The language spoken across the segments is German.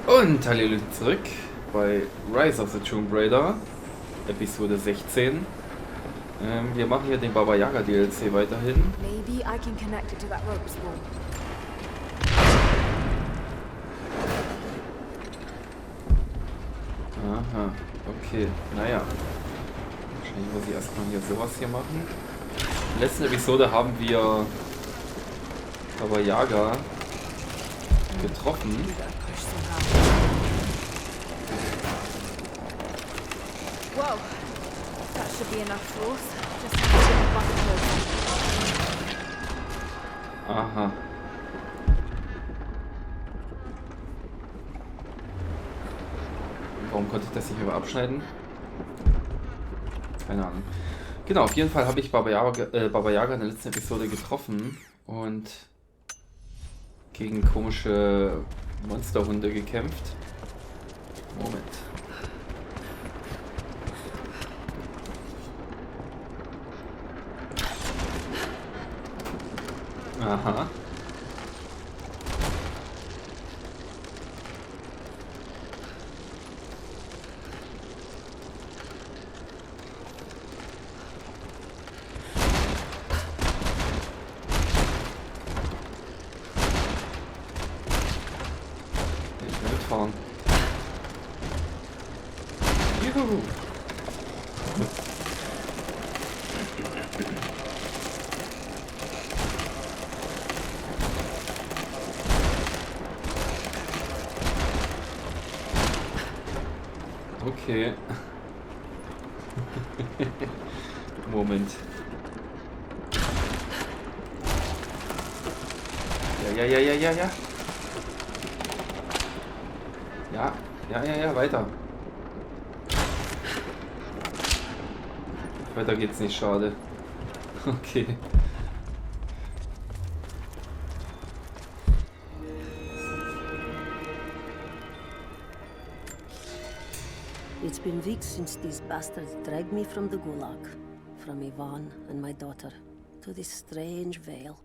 Und hallo zurück bei Rise of the Tomb Raider, Episode 16. Wir machen hier den Baba Yaga DLC weiterhin. Maybe I can connect it to that rope spool. Aha, okay, naja. Wahrscheinlich muss ich erstmal hier sowas hier machen. In der letzten Episode haben wir Baba Yaga getroffen. Whoa, that should be enough force. Just have to get the button close. Aha. Warum konnte ich das nicht mehr abschneiden? Keine Ahnung. Genau, auf jeden Fall habe ich Baba Yaga in der letzten Episode getroffen und gegen komische Monsterhunde gekämpft. Moment. Aha. Ich will mitfahren. Juhu. Okay. Moment. Ja. Ja, weiter. Weiter geht's nicht, schade. Okay. It's been weeks since these bastards dragged me from the gulag, from Ivan and my daughter, to this strange vale.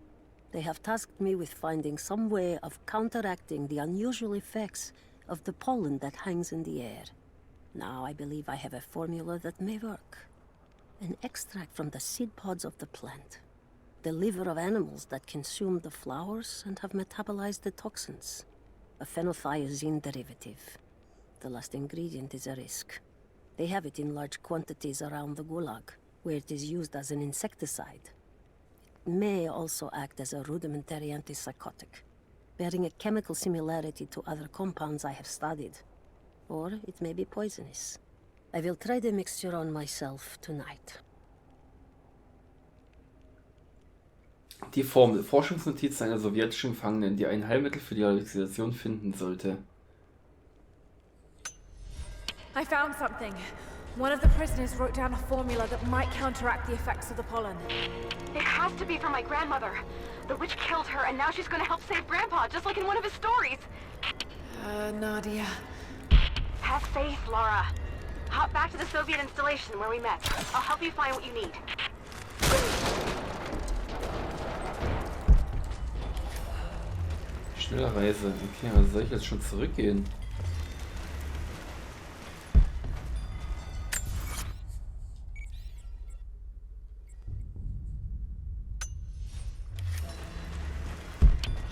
They have tasked me with finding some way of counteracting the unusual effects of the pollen that hangs in the air. Now I believe I have a formula that may work. An extract from the seed pods of the plant. The liver of animals that consume the flowers and have metabolized the toxins. A phenothiazine derivative. The last ingredient is a risk. They have it in large quantities around the gulag, where it is used as an insecticide. It may also act as a rudimentary antipsychotic, bearing a chemical similarity to other compounds I have studied. Or it may be poisonous. I will try the mixture on myself tonight. Die Forschungsnotiz einer sowjetischen Gefangenen, die ein Heilmittel für die Halluzination finden sollte. I found something. One of the prisoners wrote down a formula that might counteract the effects of the pollen. It has to be from my grandmother. The witch killed her, and now she's gonna help save Grandpa, just like in one of his stories. Nadia. Have faith, Laura. Hop back to the Soviet installation where we met. I'll help you find what you need. Schnelle Reise. Okay, also soll ich jetzt schon zurückgehen?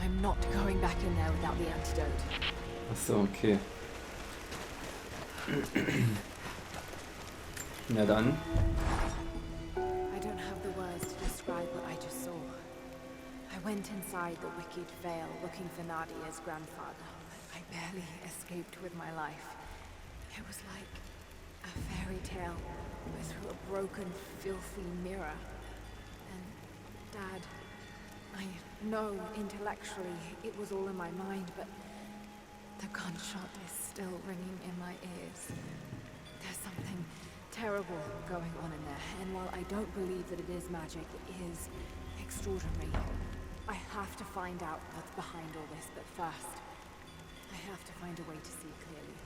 I'm not going back in there without the antidote. Achso, okay. Na dann. I don't have the words to describe what I just saw. I went inside the wicked vale looking for Nadia's grandfather. I barely escaped with my life. It was like a fairy tale, but through a broken, filthy mirror. And Dad, I know intellectually it was all in my mind, but the gunshot is still ringing in my ears. There's something terrible going on in there, and while I don't believe that it is magic, it is extraordinary. I have to find out what's behind all this, but first, I have to find a way to see clearly.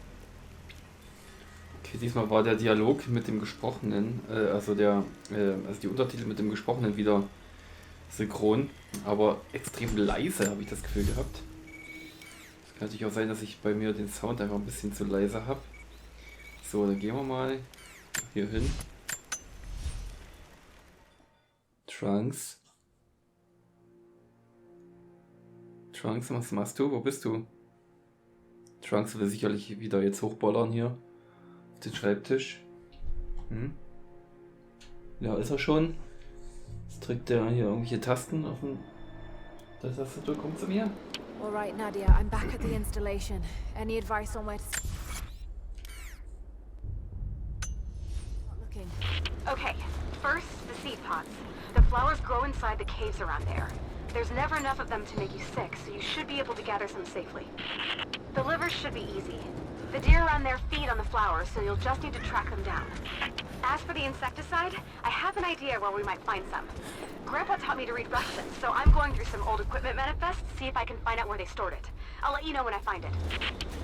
Okay, diesmal war der Dialog mit dem Gesprochenen, also die Untertitel mit dem Gesprochenen wieder synchron, aber extrem leise, habe ich das Gefühl gehabt. Kann natürlich auch sein, dass ich bei mir den Sound einfach ein bisschen zu leise habe. So, dann gehen wir mal hier hin. Trunks. Trunks, was machst du? Wo bist du? Trunks will sicherlich wieder jetzt hochbollern hier auf den Schreibtisch. Ja, ist er schon. Jetzt drückt er hier irgendwelche Tasten auf den... Das Tastatur, kommt zu mir. Alright, Nadia, I'm back at the installation. Any advice on where to... Not looking. Okay, first, the seed pods. The flowers grow inside the caves around there. There's never enough of them to make you sick, so you should be able to gather some safely. The livers should be easy. The deer around there feed on the flowers, so you'll just need to track them down. As for the insecticide, I have an idea where we might find some. Grandpa taught me to read Russian, so I'm going through some old equipment manifests to see if I can find out where they stored it. I'll let you know when I find it.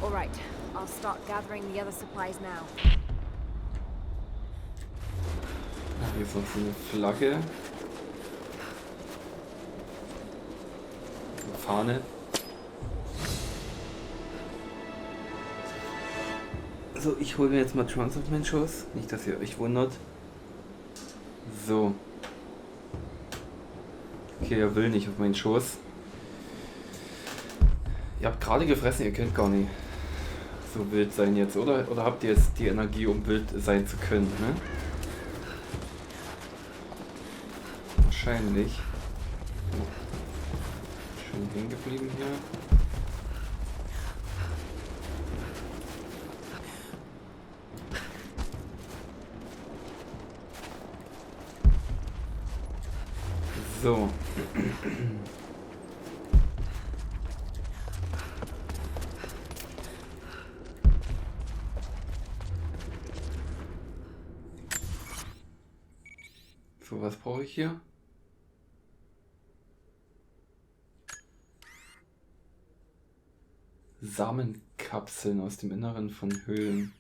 Alright, I'll start gathering the other supplies now. Hier ist noch so eine Flagge. Eine Fahne. So, ich hole mir jetzt mal Trunks auf meinen Schoß. Nicht, dass ihr euch wundert. So. Okay, er will nicht auf meinen Schoß. Ihr habt gerade gefressen, ihr könnt gar nicht so wild sein jetzt, oder? Oder habt ihr jetzt die Energie, um wild sein zu können, ne? Wahrscheinlich. Schön hängen geblieben hier. So. So, was brauche ich hier? Samenkapseln aus dem Inneren von Höhlen.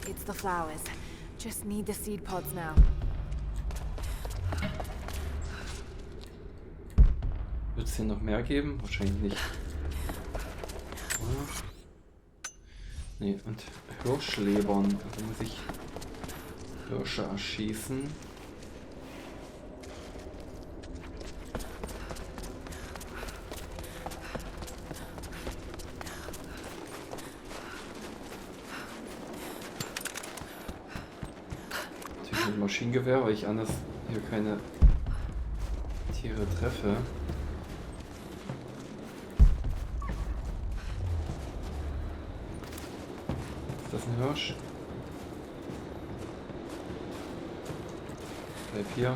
It's the flowers. Just need the seed pods now. Wird es hier noch mehr geben? Wahrscheinlich nicht. Nee, und Hirschlebern. Also muss ich Hirsche erschießen. Natürlich mit Maschinengewehr, weil ich anders hier keine Tiere treffe. Ist das ein Hirsch? Bleib hier.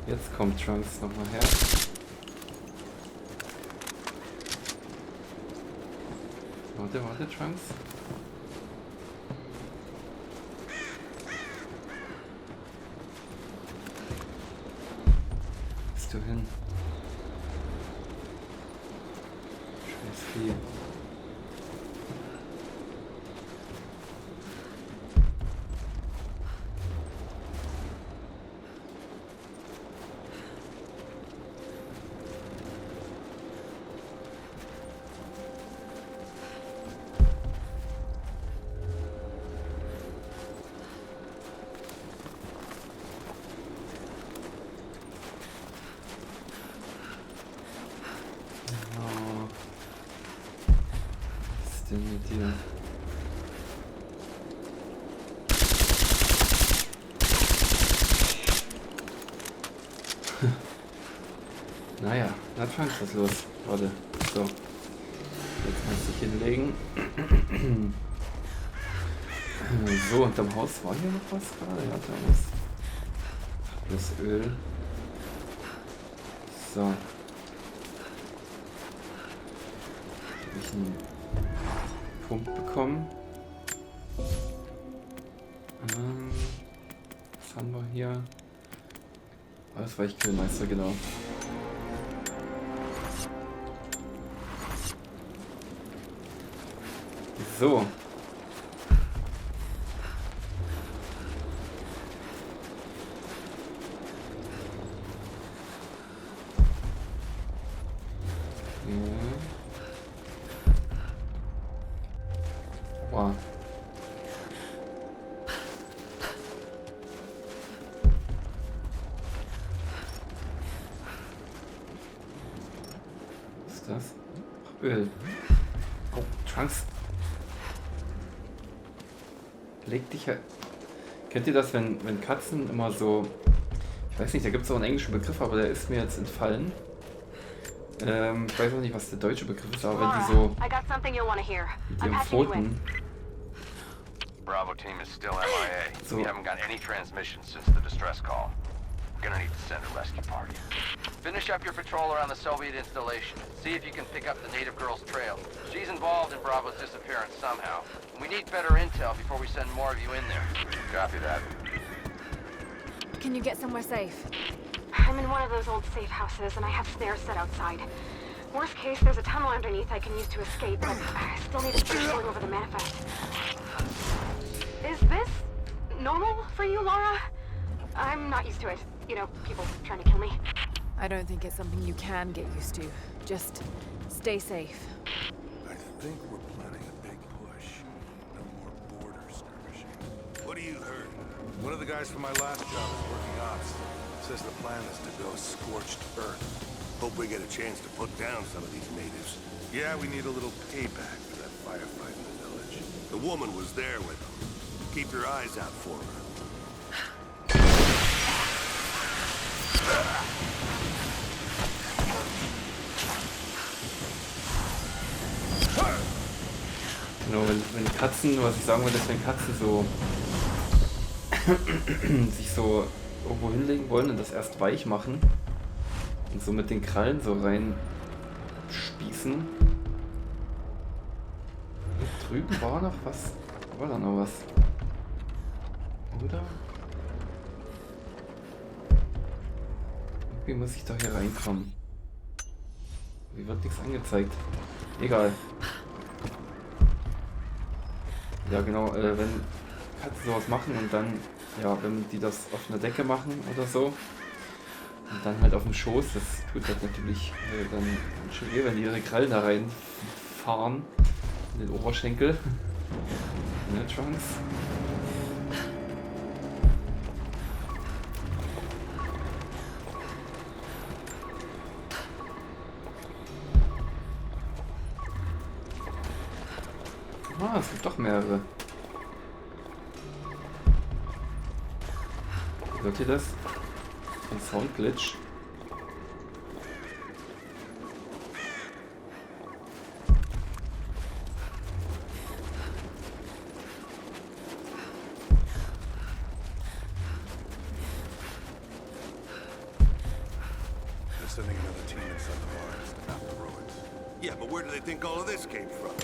Jetzt kommt Trunks nochmal her. Warte, Trunks. Wo bist du hin? Scheiß Vieh. Was ist denn mit dir? Naja, na Trunks, was ist los? Warte, so. Jetzt kannst du dich hinlegen. So, unterm Haus war hier noch was gerade? Ja, da ist das Öl. So. Habe ich einen Punkt bekommen. Was haben wir hier? Ausweichkillmeister, genau. So. Wow. Was ist das? Öl. Oh, Trunks. Leg dich halt. Kennt ihr das, wenn Katzen immer so. Ich weiß nicht, da gibt es auch einen englischen Begriff, aber der ist mir jetzt entfallen. Ich weiß auch nicht, was der deutsche Begriff ist, aber wenn die so I got something you'll want to hear. mit I'm ihren patching you in. Pfoten Bravo team is still MIA. So. We haven't got any transmissions since the distress call. We're gonna need to send a rescue party. Finish up your patrol around the Soviet installation. See if you can pick up the native girl's trail. She's involved in Bravo's disappearance somehow. We need better intel before we send more of you in there. Copy that. Can you get somewhere safe? I'm in one of those old safe houses, and I have snares set outside. Worst case, there's a tunnel underneath I can use to escape, but I still need a bridge going over the manifest. Is this normal for you, Laura? I'm not used to it. You know, people trying to kill me. I don't think it's something you can get used to. Just stay safe. I think we're planning a big push. No more border skirmishing. What do you heard? One of the guys from my last job is working ops. Says the plan is to go scorched earth. Hope we get a chance to put down some of these natives. Yeah, we need a little payback for that firefight in the village. The woman was there with them. Keep your eyes out for her. Genau, wenn Katzen, was ich sagen wollte, ist, wenn Katzen so sich so irgendwo hinlegen wollen und das erst weich machen und so mit den Krallen so rein spießen. Hier drüben war noch was. War da noch was? Oder? Irgendwie muss ich doch hier reinkommen. Wie wird nichts angezeigt? Egal. Ja genau, wenn Katzen sowas machen und dann, ja, wenn die das auf einer Decke machen oder so und dann halt auf dem Schoß, das tut halt natürlich dann schon weh, wenn die ihre Krallen da reinfahren in den Oberschenkel. Ne, Trunks? Ah, es gibt doch mehrere. Hört ihr das? Ein Soundglitch. They're sending another team inside the mines to map the ruins. Yeah, but where do they think all of this came from?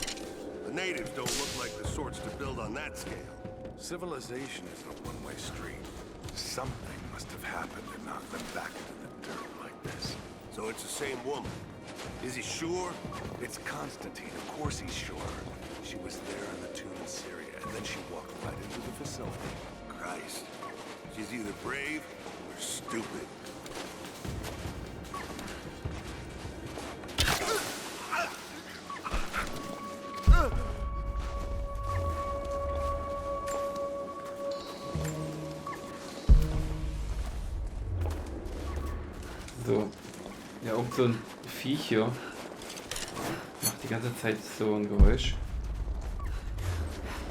The natives don't look like the sorts to build on that scale. Civilization is a one-way street. Something must have happened to knock them back into the dirt like this. So it's the same woman. Is he sure? It's Constantine, of course he's sure. She was there in the tomb in Syria, and then she walked right into the facility. Christ. She's either brave or stupid. So. Ja, irgend so ein Viech hier macht die ganze Zeit so ein Geräusch.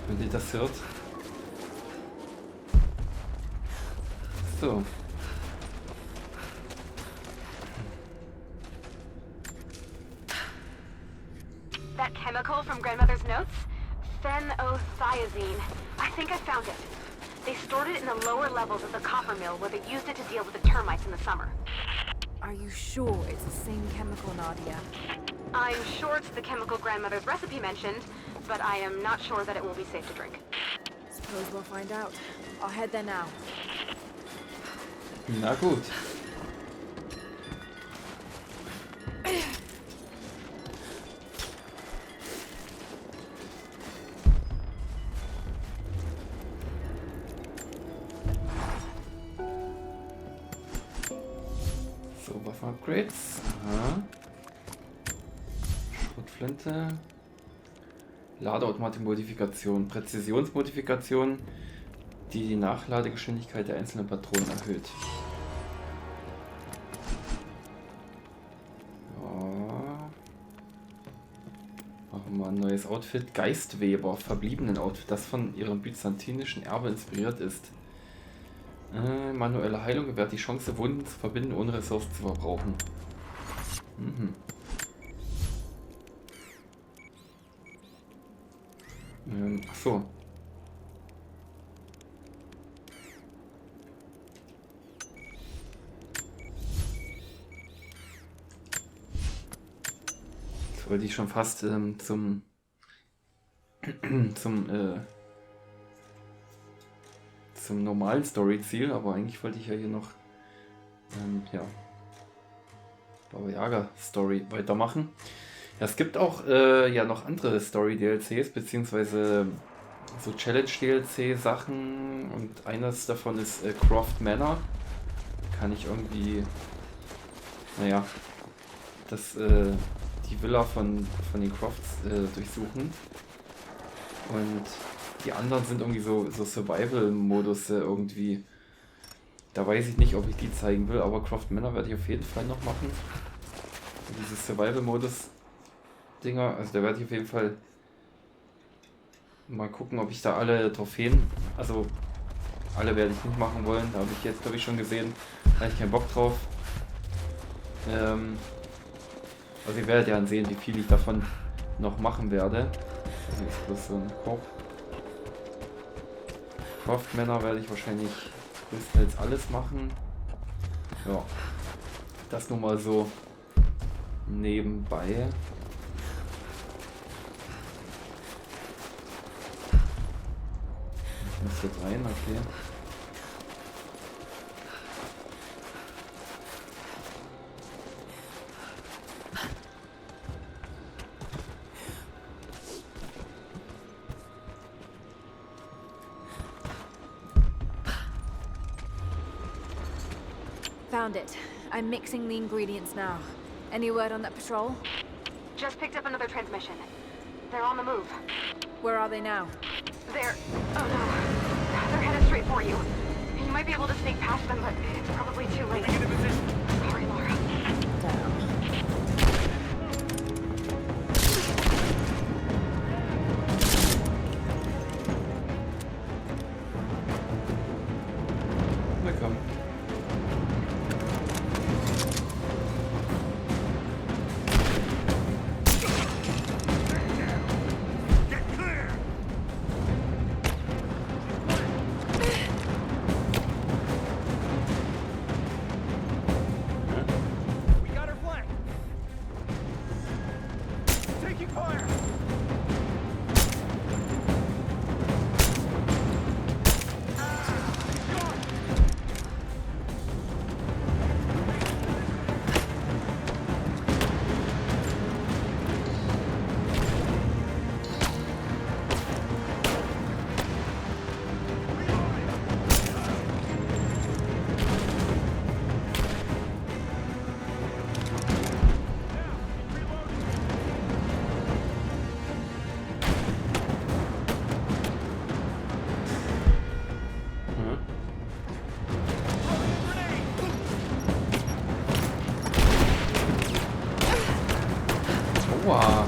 Wenn ihr das hört. So. That chemical from Grandmother's notes? Phenothiazine. I think I found it. They stored it in the lower levels of the copper mill where they used it to deal with the termites in the summer. Are you sure it's the same chemical, Nadia? I'm sure it's the chemical grandmother's recipe mentioned, but I am not sure that it will be safe to drink. Suppose we'll find out. I'll head there now. Na gut. So, Waffen-Upgrades. Aha. Schrotflinte. Ladeautomatik-Modifikation. Präzisionsmodifikation, die die Nachladegeschwindigkeit der einzelnen Patronen erhöht. Ja. Machen wir ein neues Outfit. Geistweber, verbliebenen Outfit, das von ihrem byzantinischen Erbe inspiriert ist. Manuelle Heilung gewährt die Chance, Wunden zu verbinden, ohne Ressourcen zu verbrauchen. Mhm. Ach so. Jetzt wollte ich schon fast zum normalen Story-Ziel, aber eigentlich wollte ich ja hier noch ja, Baba Yaga Story weitermachen. Ja, es gibt auch ja noch andere Story-DLCs, beziehungsweise so Challenge-DLC-Sachen, und eines davon ist Croft Manor. Kann ich irgendwie, naja, die Villa von den Crofts durchsuchen. Und die anderen sind irgendwie so Survival-Modus irgendwie. Da weiß ich nicht, ob ich die zeigen will, aber Croft Manor werde ich auf jeden Fall noch machen. Und diese Survival-Modus-Dinger, also da werde ich auf jeden Fall mal gucken, ob ich da alle Trophäen, also alle werde ich nicht machen wollen, da habe ich jetzt, glaube ich, schon gesehen, da habe ich keinen Bock drauf. Also ihr werdet ja sehen, wie viel ich davon noch machen werde. Also ist bloß so ein Korb. Croft Manor werde ich wahrscheinlich größtenteils alles machen. Ja, das nur mal so nebenbei. Ich muss jetzt rein, okay. Found it. I'm mixing the ingredients now. Any word on that patrol? Just picked up another transmission. They're on the move. Where are they now? They're... oh no. They're headed straight for you. You might be able to sneak past them, but it's probably too late. Sorry, Laura. Damn. Willkommen. Wow.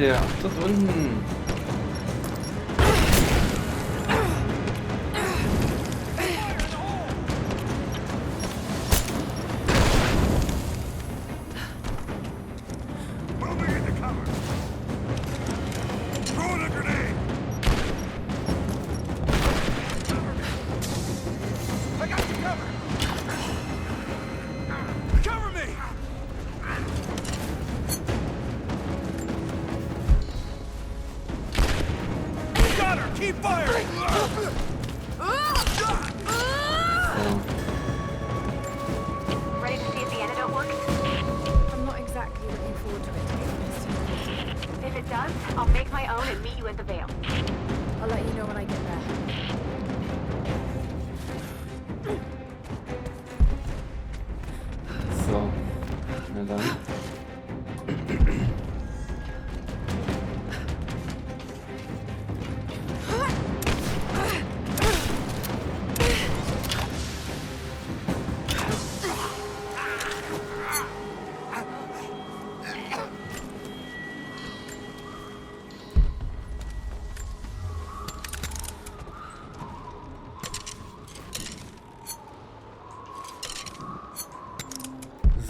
der? Dort unten. Moving into cover. Throwing a grenade. I got you covered. Cover me. Got her. Keep firing. Ready to see if the antidote works? I'm not exactly looking forward to it, to be honest. If it does, I'll make my own and meet you at the Vale. I'll let you know when I get there. So, na dann.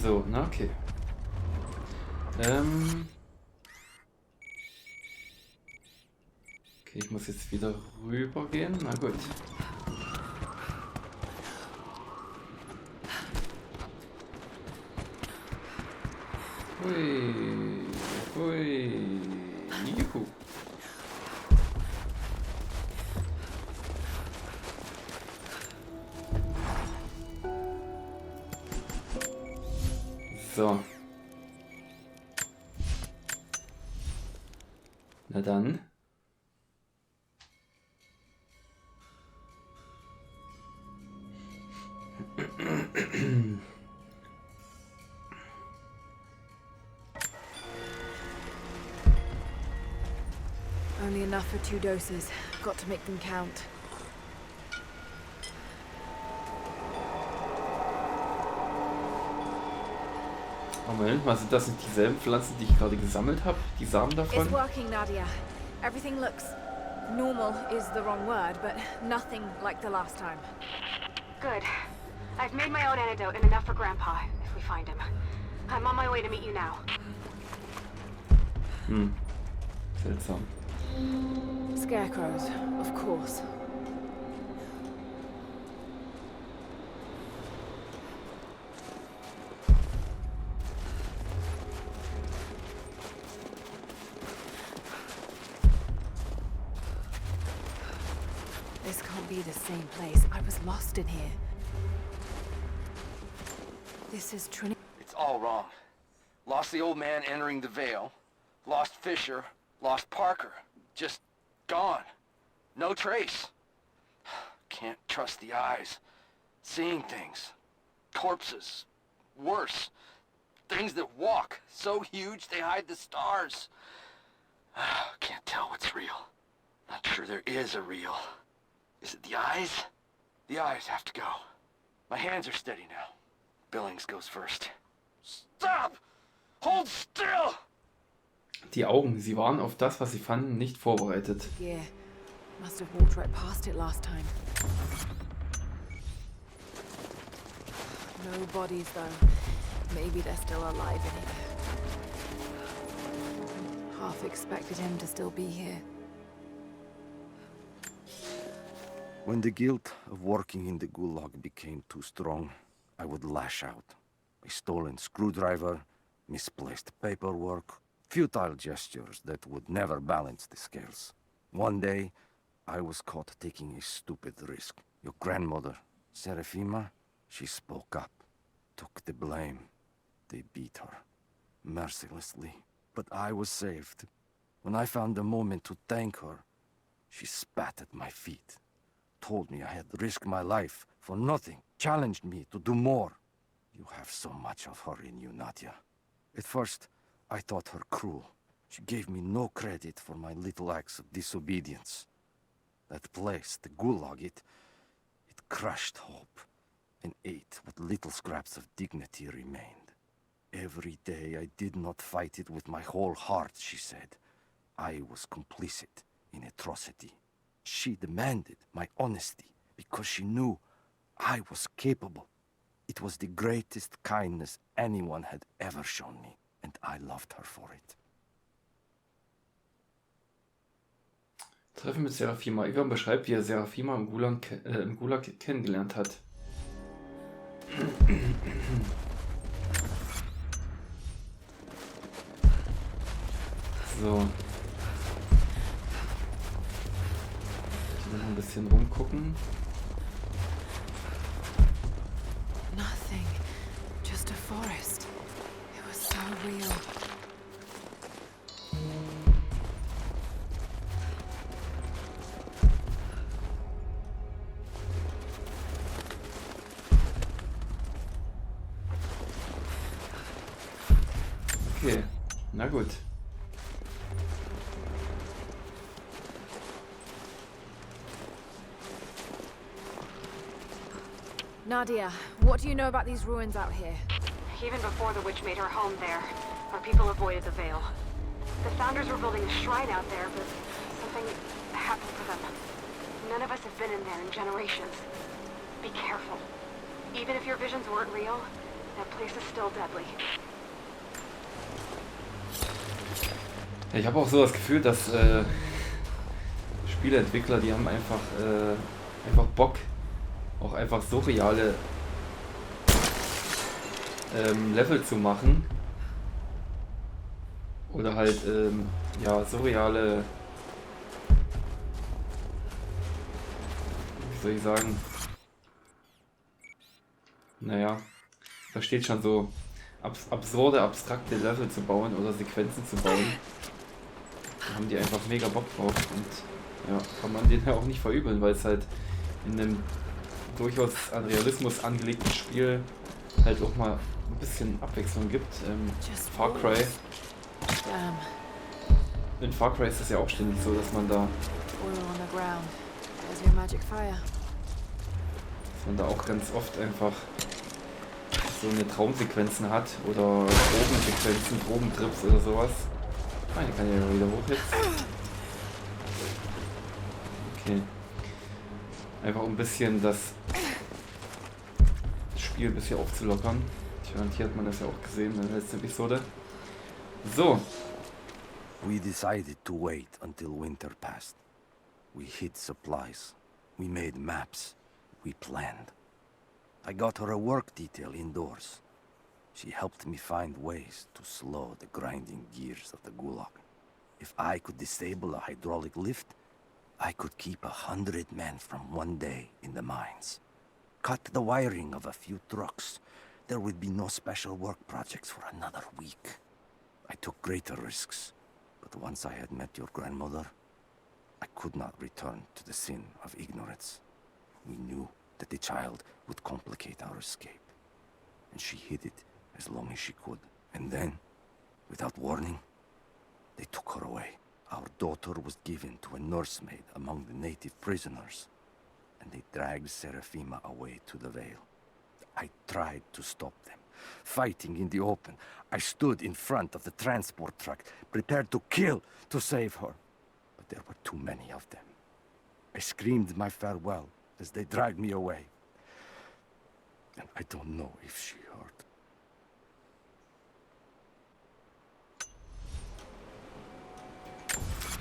So, na okay. Okay, ich muss jetzt wieder rüber gehen. Na gut. Hui. Hui. Juhu. So. Na dann. Only enough for 2 doses. Got to make them count. Oh, Moment mal, sind das nicht dieselben Pflanzen, die ich gerade gesammelt habe? Die Samen davon? It's working, Nadia. Everything looks... normal is the wrong word, but nothing like the last time. Good. I've made my own antidote and enough for Grandpa, if we find him. I'm on my way to meet you now. Seltsam. Scarecrows, of course. This can't be the same place. I was lost in here. This is Trinity. It's all wrong. Lost the old man entering the Vale. Lost Fisher. Lost Parker. Just gone. No trace. Can't trust the eyes. Seeing things. Corpses. Worse. Things that walk. So huge they hide the stars. Can't tell what's real. Not sure there is a real. Is it the eyes? The eyes have to go. My hands are steady now. Billings goes first. Stop! Hold still! Die Augen, sie waren auf das, was sie fanden, nicht vorbereitet. Gear. Must have walked right past it last time. No bodies, though. Maybe they're still alive in here. Half expected him to still be here. When the guilt of working in the Gulag became too strong, I would lash out. A stolen screwdriver, misplaced paperwork, futile gestures that would never balance the scales. One day, I was caught taking a stupid risk. Your grandmother, Serafima, she spoke up, took the blame. They beat her, mercilessly. But I was saved. When I found the moment to thank her, she spat at my feet. Told me I had risked my life for nothing, challenged me to do more. You have so much of her in you, Nadia. At first, I thought her cruel. She gave me no credit for my little acts of disobedience. That place, the Gulag, it crushed hope and ate what little scraps of dignity remained. Every day I did not fight it with my whole heart, she said. I was complicit in atrocity. She demanded my honesty because she knew I was capable. It was the greatest kindness anyone had ever shown me, and I loved her for it. Treffen mit Seraphima. Ivan beschreibt, wie er Seraphima im Gulag kennengelernt hat. So. Ich will noch ein bisschen rumgucken. Nothing. Just a forest. It was so real. Okay, na gut. Nadia, what do you know about these ruins out here? Even before the witch made her home there, our people avoided the Veil. The founders were building a shrine out there, but something happened to them. None of us have been in there in generations. Be careful. Even if your visions weren't real, that place is still deadly. Ja, ich habe auch so das Gefühl, dass Spieleentwickler, die haben einfach Bock, auch einfach surreale Level zu machen. Oder halt, ja, surreale, wie soll ich sagen, naja, da steht schon so, absurde, abstrakte Level zu bauen oder Sequenzen zu bauen. Da haben die einfach mega Bock drauf und ja, kann man denen ja auch nicht verübeln, weil es halt in einem durchaus an Realismus angelegten Spiel halt auch mal ein bisschen Abwechslung gibt. Far Cry. In Far Cry ist es ja auch ständig so, dass man da auch ganz oft einfach so eine Traumsequenzen hat oder Drogensequenzen, Drogentrips oder sowas. Ah, die kann ja wieder hoch jetzt. Okay. Einfach um ein bisschen das Spiel ein bisschen aufzulockern. Tja, und hier hat man das ja auch gesehen in der letzten Episode. So. We decided to wait until winter passed. We hid supplies. We made maps. We planned. I got her a work detail indoors. She helped me find ways to slow the grinding gears of the Gulag. If I could disable a hydraulic lift, I could keep 100 men from one day in the mines. Cut the wiring of a few trucks. There would be no special work projects for another week. I took greater risks, but once I had met your grandmother, I could not return to the sin of ignorance. We knew that the child would complicate our escape, and she hid it as long as she could. And then, without warning, they took her away. Our daughter was given to a nursemaid among the native prisoners, and they dragged Seraphima away to the Veil. I tried to stop them, fighting in the open. I stood in front of the transport truck, prepared to kill to save her. But there were too many of them. I screamed my farewell as they dragged me away. And I don't know if she heard.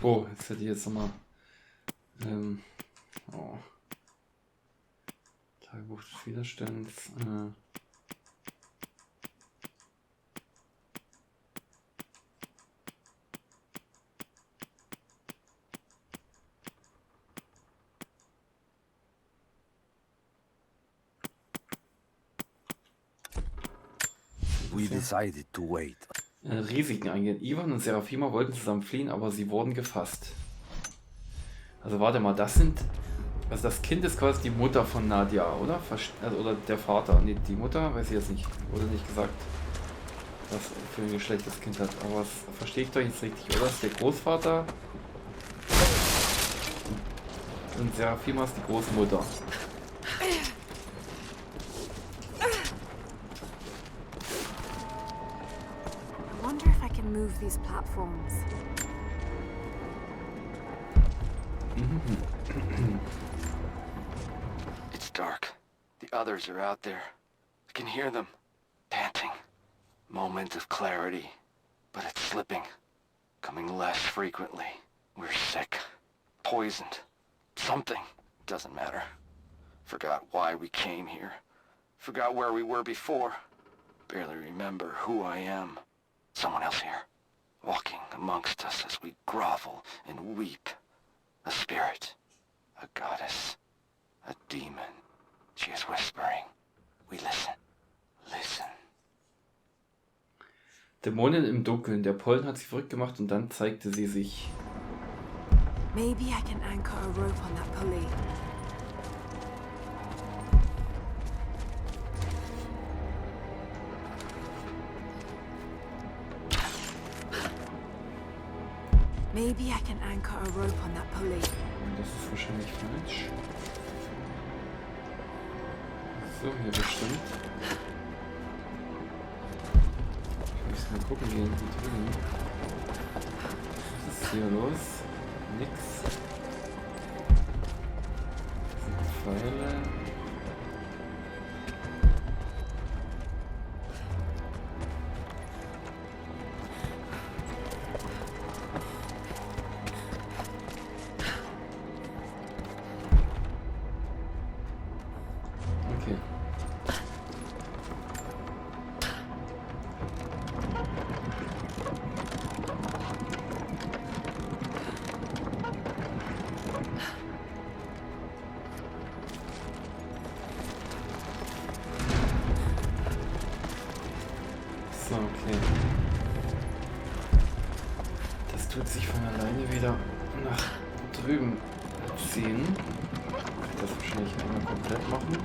Oh, jetzt hätte ich jetzt nochmal. Oh. Tagebuch des Widerstands. We decided to wait. Risiken eingehen. Ivan und Seraphima wollten zusammen fliehen, aber sie wurden gefasst. Also warte mal, das sind... Also das Kind ist quasi die Mutter von Nadia, oder? Also, oder der Vater. Nee, die Mutter, weiß ich jetzt nicht. Wurde nicht gesagt, was für ein Geschlecht das Kind hat. Aber das verstehe ich doch jetzt richtig, oder? Das ist der Großvater. Und Seraphima ist die Großmutter. I wonder if I can move these platforms. It's dark. The others are out there. I can hear them, panting. Moment of clarity, but it's slipping, coming less frequently. We're sick, poisoned, something. Doesn't matter. Forgot why we came here. Forgot where we were before. Barely remember who I am. Someone else here, walking amongst us as we grovel and weep. A spirit, a goddess, a demon. She is whispering. We listen. Listen. Dämonin im Dunkeln. Der Pollen hat sie verrückt gemacht und dann zeigte sie sich. Maybe I can anchor a rope on that pulley. Maybe I can anchor a rope on that pulley. Das ist wahrscheinlich falsch. So, hier bestimmt. Ich muss mal gucken, hier hinten drüben. Was ist hier los? Nix. Das sind Pfeile. Okay. So, okay. Das tut sich von alleine wieder nach drüben ziehen. Ich werde das wahrscheinlich einmal komplett machen.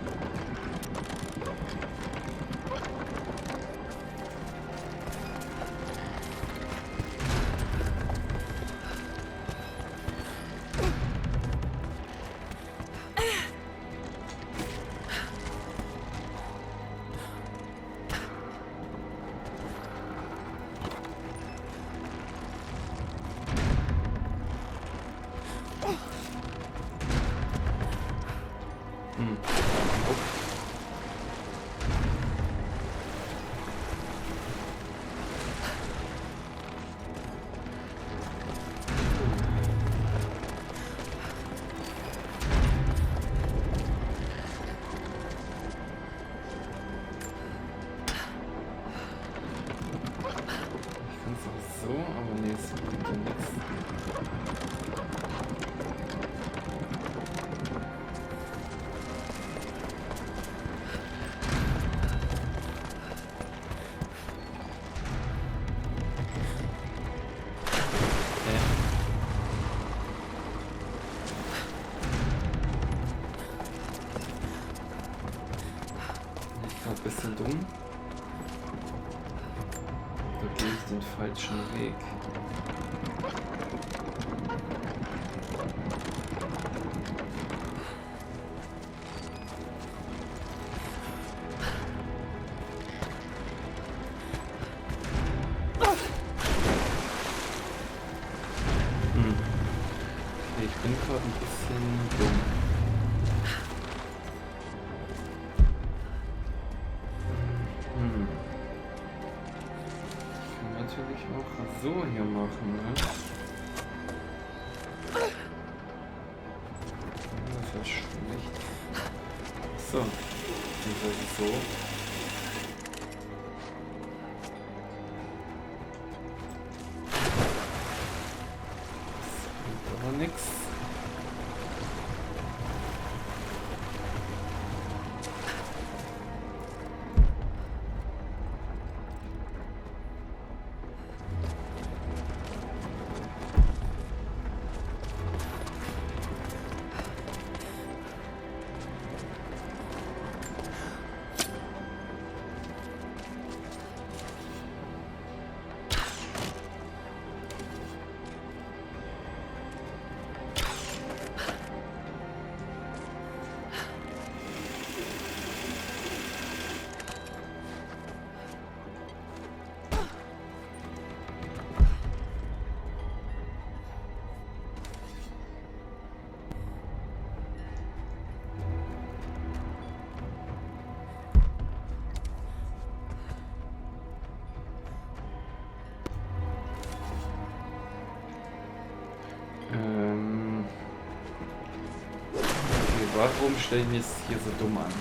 So, aber nee, es bringt ja nichts. Ich glaube, ein bisschen dumm. Da gehe ich den falschen Weg. Okay, ich bin gerade ein bisschen dumm. Natürlich auch so hier machen, ne? Das ist schlecht. So, beziehungsweise so. Das bringt aber nichts. warum stelle ich mich jetzt hier so dumm an?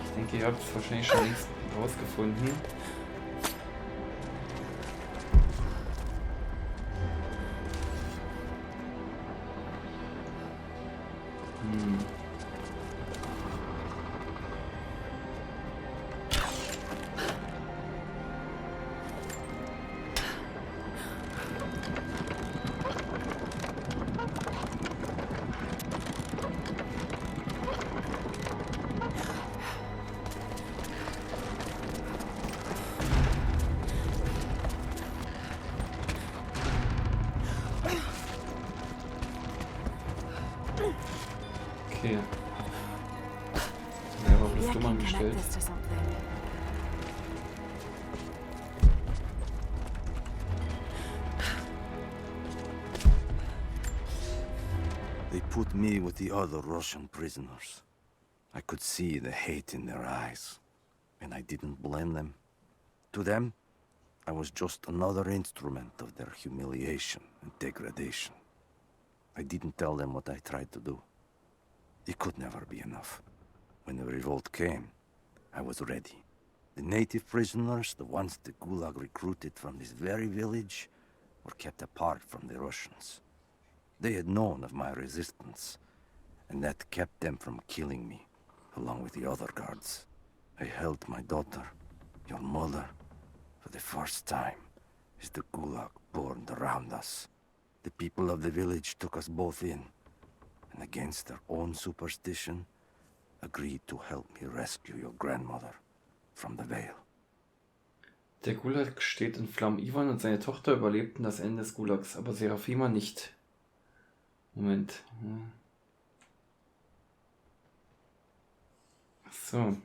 Ich denke, ihr habt es wahrscheinlich schon längst rausgefunden. Okay. Ja, aber Maybe das I dumm can angestellt. connect this to something. They put me with the other Russian prisoners. I could see the hate in their eyes, and I didn't blame them. To them, I was just another instrument of their humiliation and degradation. I didn't tell them what I tried to do. It could never be enough. When the revolt came, I was ready. The native prisoners, the ones the Gulag recruited from this very village, were kept apart from the Russians. They had known of my resistance, and that kept them from killing me, along with the other guards. I held my daughter, your mother, for the first time, as the Gulag burned around us. The people of the village took us both in, and against their own superstition, agreed to help me rescue your grandmother from the Vale. Der Gulag steht in Flammen. Ivan und seine Tochter überlebten das Ende des Gulags, aber Serafima nicht. Moment. So.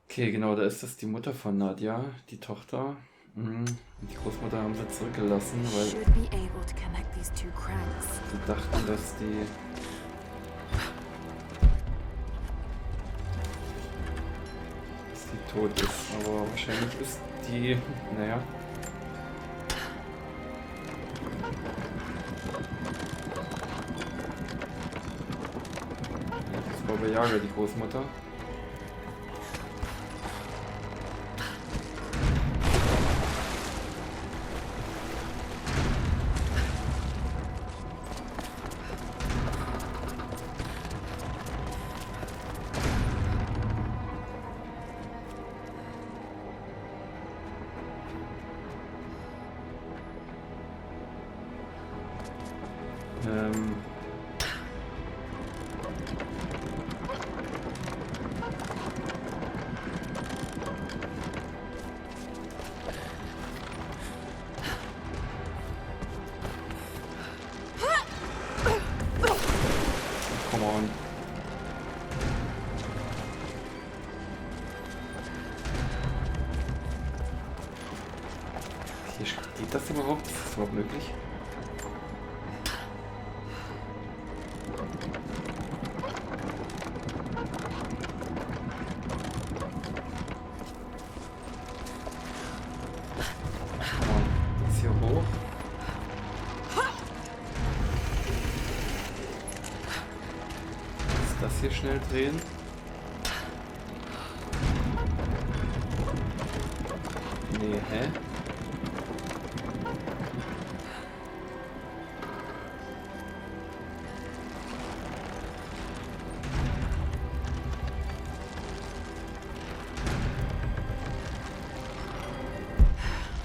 Okay, genau, da ist das die Mutter von Nadja, die Tochter. Die Großmutter haben sie zurückgelassen, weil Should be able to connect these two cranks. sie dachten, dass die tot ist. Aber wahrscheinlich ist die, naja. Das war bei Yaga die Großmutter. Come on. Hier steht das überhaupt? Ist das überhaupt möglich? Hier schnell drehen. Nee, hä?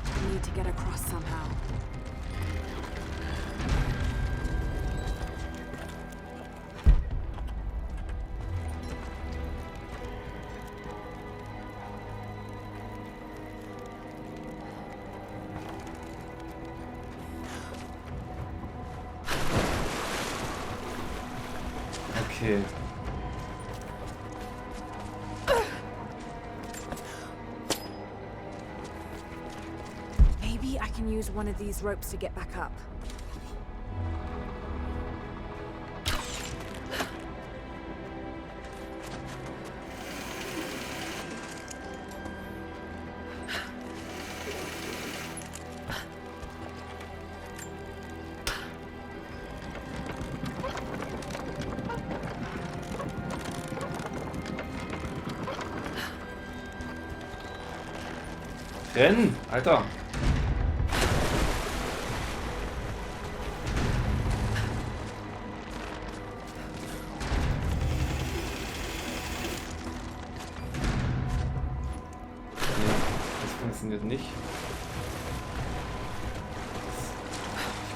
I need to get across somehow. Okay. Maybe I can use one of these ropes to get back up. Renn, Alter. Das funktioniert nicht.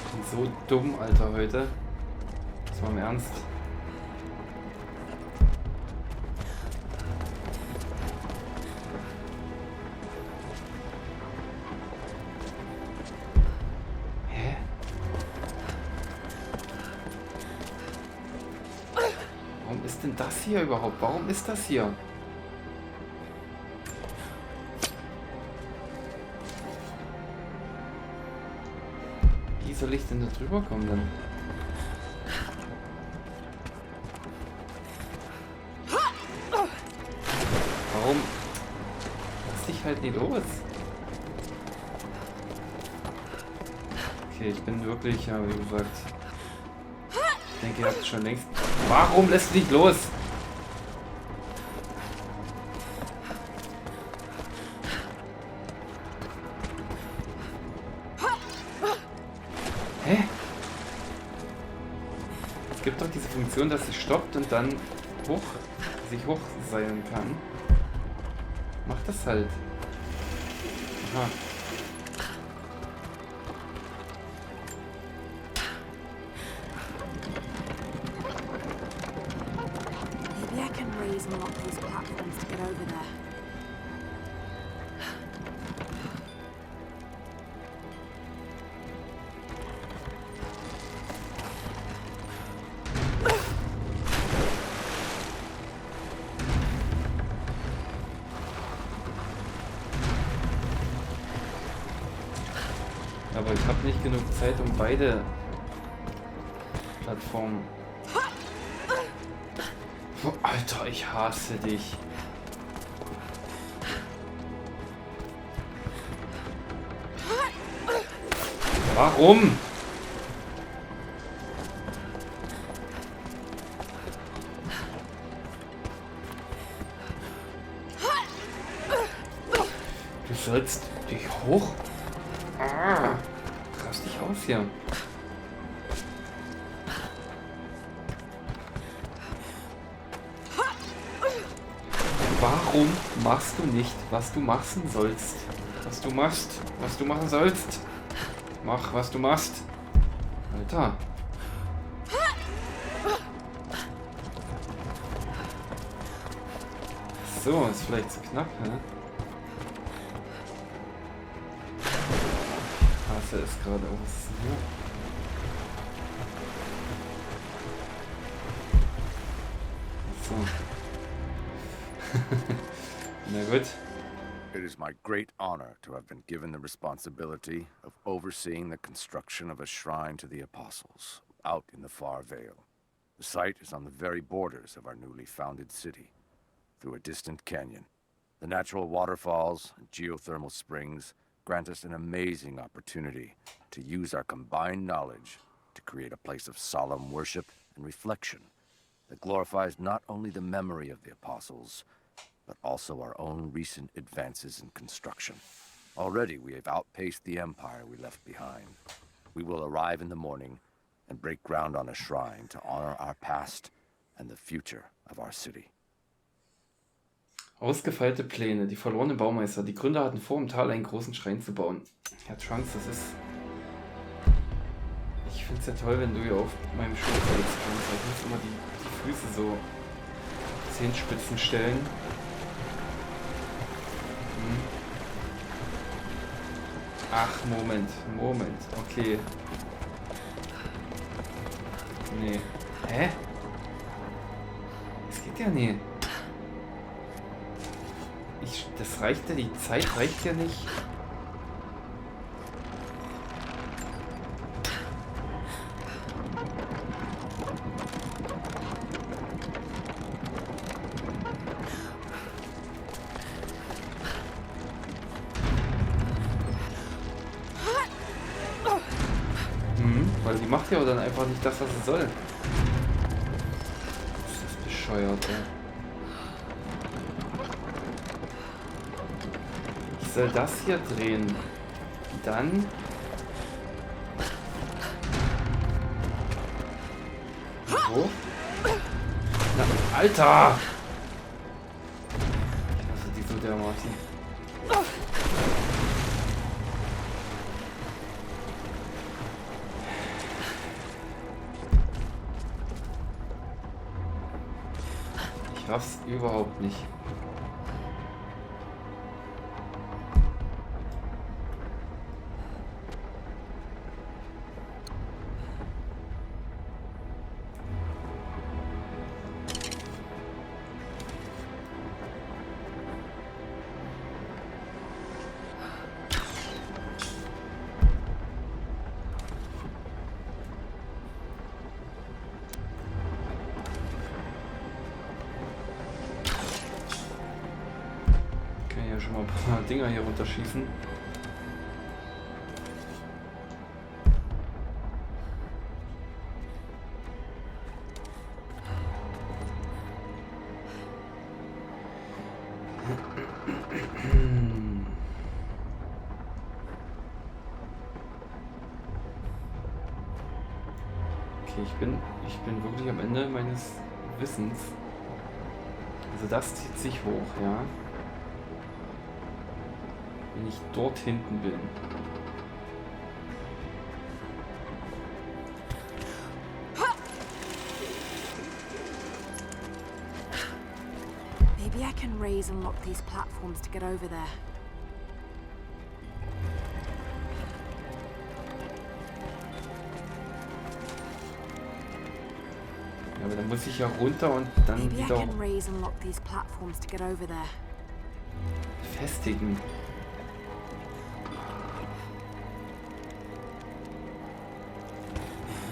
Ich bin so dumm, Alter, heute. Das war im Ernst. Hä? Warum ist denn das hier überhaupt? Warum ist das hier? Wie soll ich denn da drüber kommen dann? Warum? Lass dich halt nicht los. Okay, ich bin wirklich, ja, wie gesagt. Ich denke, ihr habt es schon längst. Warum lässt du dich los? Hä? Es gibt doch diese Funktion, dass sie stoppt und dann sich hochseilen kann. Mach das halt. Aha. Maybe I can raise and lock these platforms to get over there. Aber ich habe nicht genug Zeit, um beide Plattformen... Oh, Alter, ich hasse dich. Warum? Du sollst dich hoch... Ah, rass dich aus hier. Warum machst du nicht, was du machen sollst? Was du machst, was du machen sollst. Mach, was du machst. Alter. So, ist vielleicht zu knapp, ne? Ist gerade was hier. So. Na gut. It is my great honor to have been given the responsibility of overseeing the construction of a shrine to the Apostles out in the far Vale. The site is on the very borders of our newly founded city, through a distant canyon. The natural waterfalls and geothermal springs grant us an amazing opportunity to use our combined knowledge to create a place of solemn worship and reflection that glorifies not only the memory of the Apostles, but also our own recent advances in construction. Already we have outpaced the empire we left behind. We will arrive in the morning and break ground on a shrine to honor our past and the future of our city. Ausgefeilte Pläne. Die verlorenen Baumeister. Die Gründer hatten vor, im Tal einen großen Schrein zu bauen. Ja, Trunks, das ist... Ich finde es ja toll, wenn du hier auf meinem Schoß sitzt. Ich muss immer die Füße so Zehenspitzen stellen. Ach, Moment. Okay. Nee. Hä? Das geht ja nie. Das reicht ja, die Zeit reicht ja nicht. Weil die macht ja dann einfach nicht das, was sie soll. Das ist bescheuert, ey. Ich Ich soll das hier drehen. Dann... Wo? Na, Alter! Ich hasse die so dermaßen. Ich raff's überhaupt nicht. Schon mal ein paar Dinger hier runterschießen. Okay, ich bin wirklich am Ende meines Wissens. Also das zieht sich hoch, ja. Wenn ich dort hinten bin. Maybe I can raise and lock these platforms to get over there. Ja, aber dann muss ich ja runter und dann Maybe I wieder can raise and lock these platforms to get over there. festigen.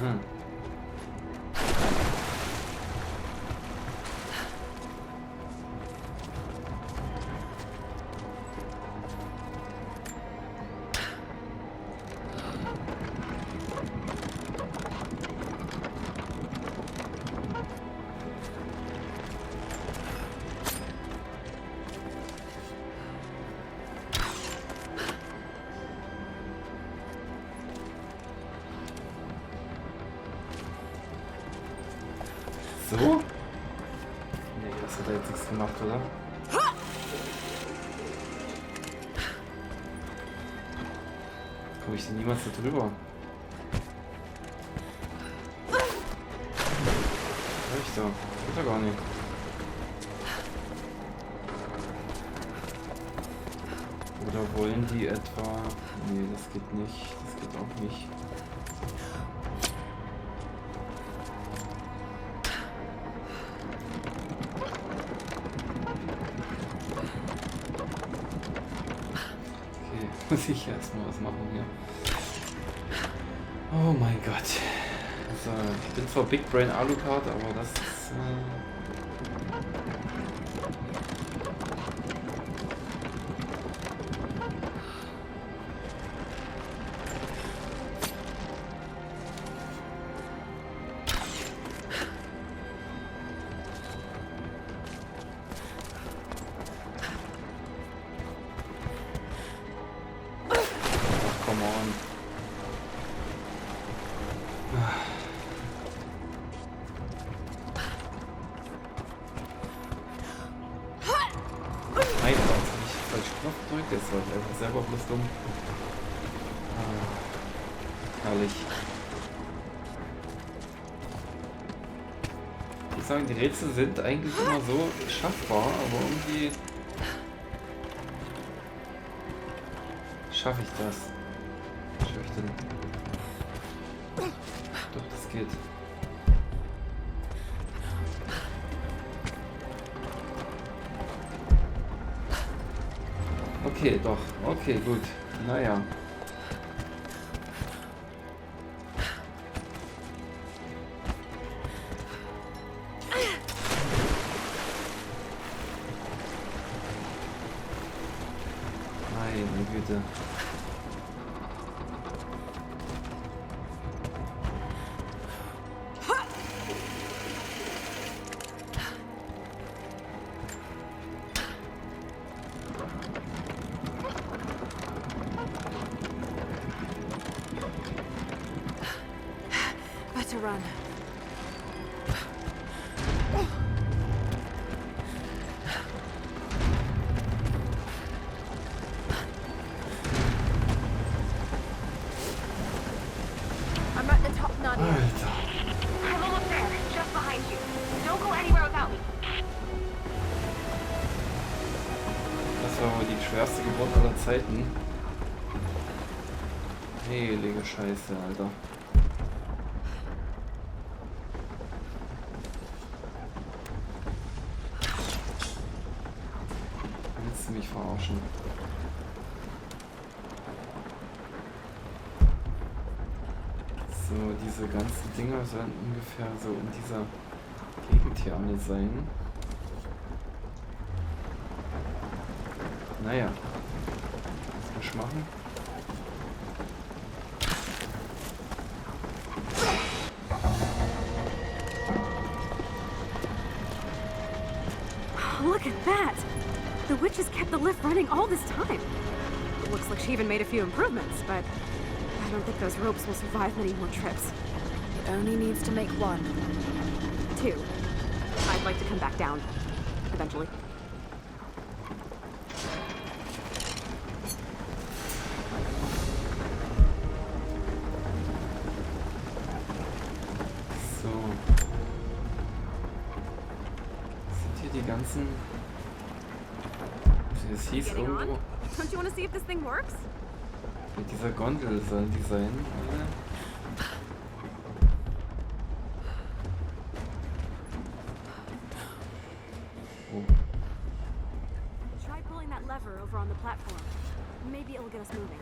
Aha. So? Nee, das hat er jetzt nichts gemacht, oder? Komme ich denn niemals da drüber? Hör ich da? Geht da gar nicht. Oder wollen die etwa... Nee, das geht nicht. Das geht auch nicht. Muss ich erstmal was machen hier. Oh mein Gott. Also, ich bin zwar Big Brain Alucard, aber das ist... Come on. Nein, das habe ich falsch Knopf gedrückt, jetzt war ich einfach selber bloß dumm. Herrlich. Ich muss sagen, die Rätsel sind eigentlich immer so schaffbar, aber irgendwie schaffe ich das. Schaffe ich denn? Doch, das geht. Okay, doch. Okay, gut. Naja. Meine Güte. better run. I'm at the top, Nadia. Alter. I'm almost there, just behind you. Don't go anywhere without me. Das war wohl die schwerste Geburt aller Zeiten. Heilige Scheiße, Alter. Willst du mich verarschen? So, diese ganzen Dinger sollen ungefähr so in dieser Gegend hier alle sein. Naja, was muss ich machen? Look at that! The witches kept the lift running all this time. It looks like she even made a few improvements, but I don't think those ropes will survive many more trips. It only needs to make one. 2. I'd like to come back down. Eventually. So. Sind hier die ganzen... Es hieß Getting on? irgendwo... Don't you want to see if this thing works? Mit dieser Gondel sollen die sein, alle. Oh. Try pulling that lever over on the platform. Maybe it'll get us moving.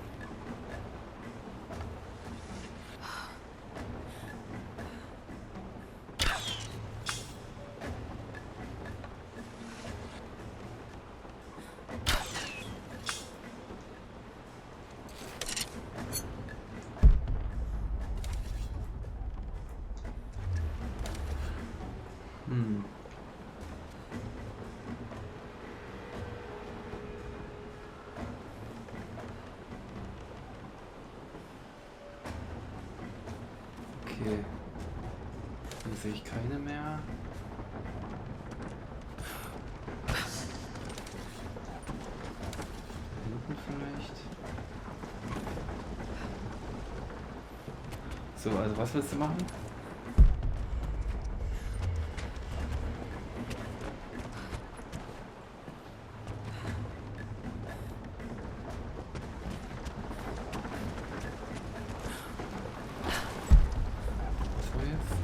Okay. Hier sehe ich keine mehr. Hinten vielleicht. So, also was willst du machen? So jetzt.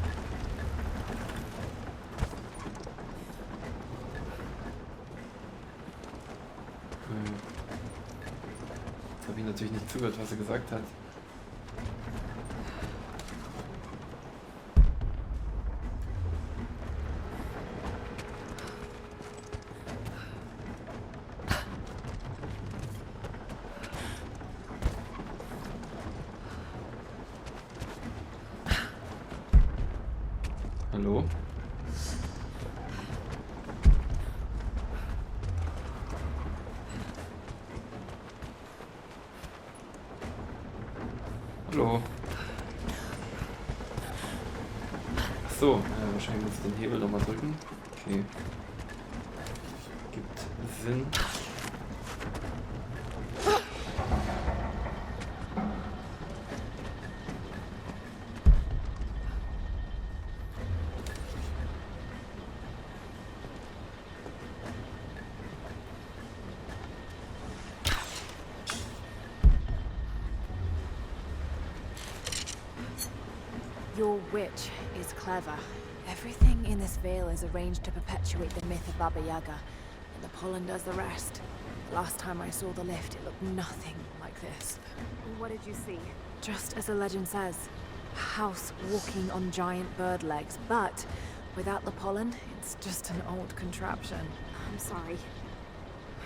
Jetzt habe ich natürlich nicht zugehört, was er gesagt hat. Hallo? Hallo? Ach so, wahrscheinlich muss ich den Hebel nochmal drücken. Okay. Gibt Sinn. Your witch is clever. Everything in this veil is arranged to perpetuate the myth of Baba Yaga, and the pollen does the rest. Last time I saw the lift, it looked nothing like this. What did you see? Just as the legend says, a house walking on giant bird legs, but without the pollen, it's just an old contraption. I'm sorry.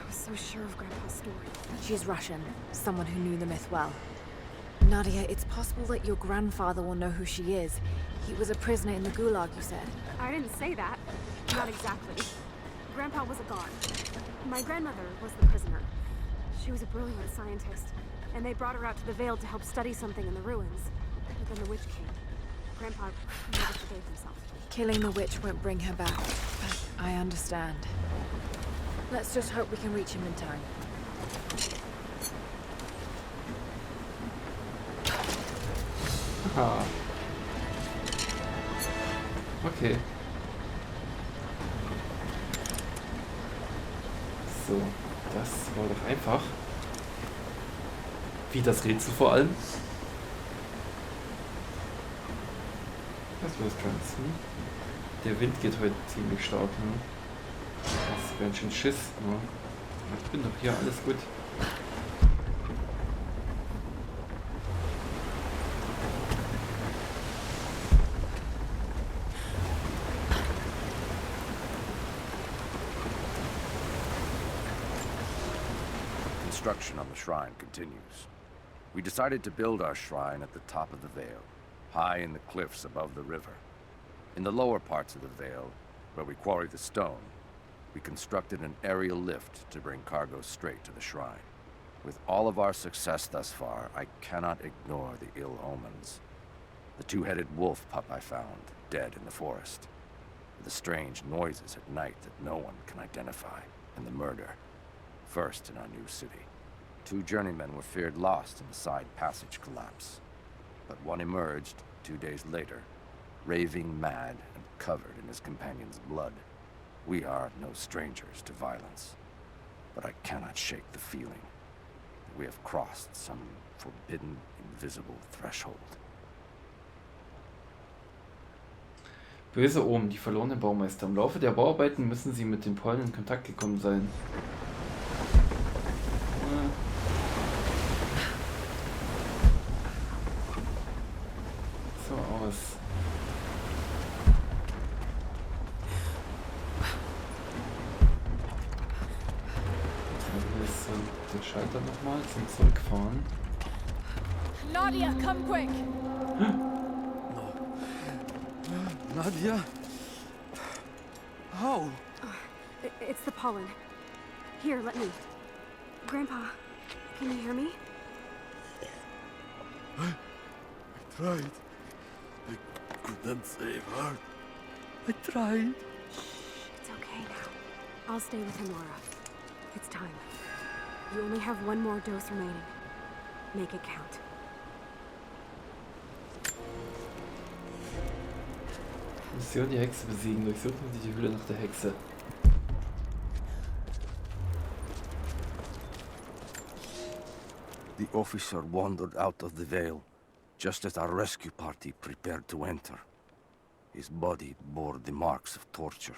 I was so sure of Grandpa's story. She's Russian, someone who knew the myth well. Nadia, it's possible that your grandfather will know who she is. He was a prisoner in the Gulag, you said. I didn't say that. Not exactly. Grandpa was a guard. My grandmother was the prisoner. She was a brilliant scientist, and they brought her out to the Vale to help study something in the ruins. But then the witch came. Grandpa never forgave himself. Killing the witch won't bring her back, but I understand. Let's just hope we can reach him in time. Aha. Okay. So, das war doch einfach. Wie das Rätsel vor allem. Das war's ganz, Der Wind geht heute ziemlich stark, ne? Das ist ganz schön Schiss, ne? Ich bin doch hier, alles gut. Construction on the shrine continues. We decided to build our shrine at the top of the Vale, high in the cliffs above the river. In the lower parts of the Vale, where we quarry the stone, we constructed an aerial lift to bring cargo straight to the shrine. With all of our success thus far, I cannot ignore the ill omens. The two-headed wolf pup I found, dead in the forest. The strange noises at night that no one can identify, and the murder. First in our new city. 2 journeymen were feared lost in the side passage collapse. But one emerged 2 days later, raving mad and covered in his companion's blood. We are no strangers to violence, but I cannot shake the feeling that we have crossed some forbidden, invisible threshold. Böse Omen, die verlorenen Baumeister. Im Laufe der Bauarbeiten müssen sie mit den Pollen in Kontakt gekommen sein. So aus. Hier ist der Schalter nochmal zum Zurückfahren. Nadia, come quick! Nadia? How? It's the pollen. Here, let me. Grandpa, can you hear me? I tried. I couldn't save her. I tried. It's okay now. I'll stay with him, Laura. It's time. You only have 1 more dose remaining. Make it count. Mission die Hexe besiegen. Durchsuchen Sie die Höhle nach der Hexe. The officer wandered out of the Vale, just as our rescue party prepared to enter. His body bore the marks of torture,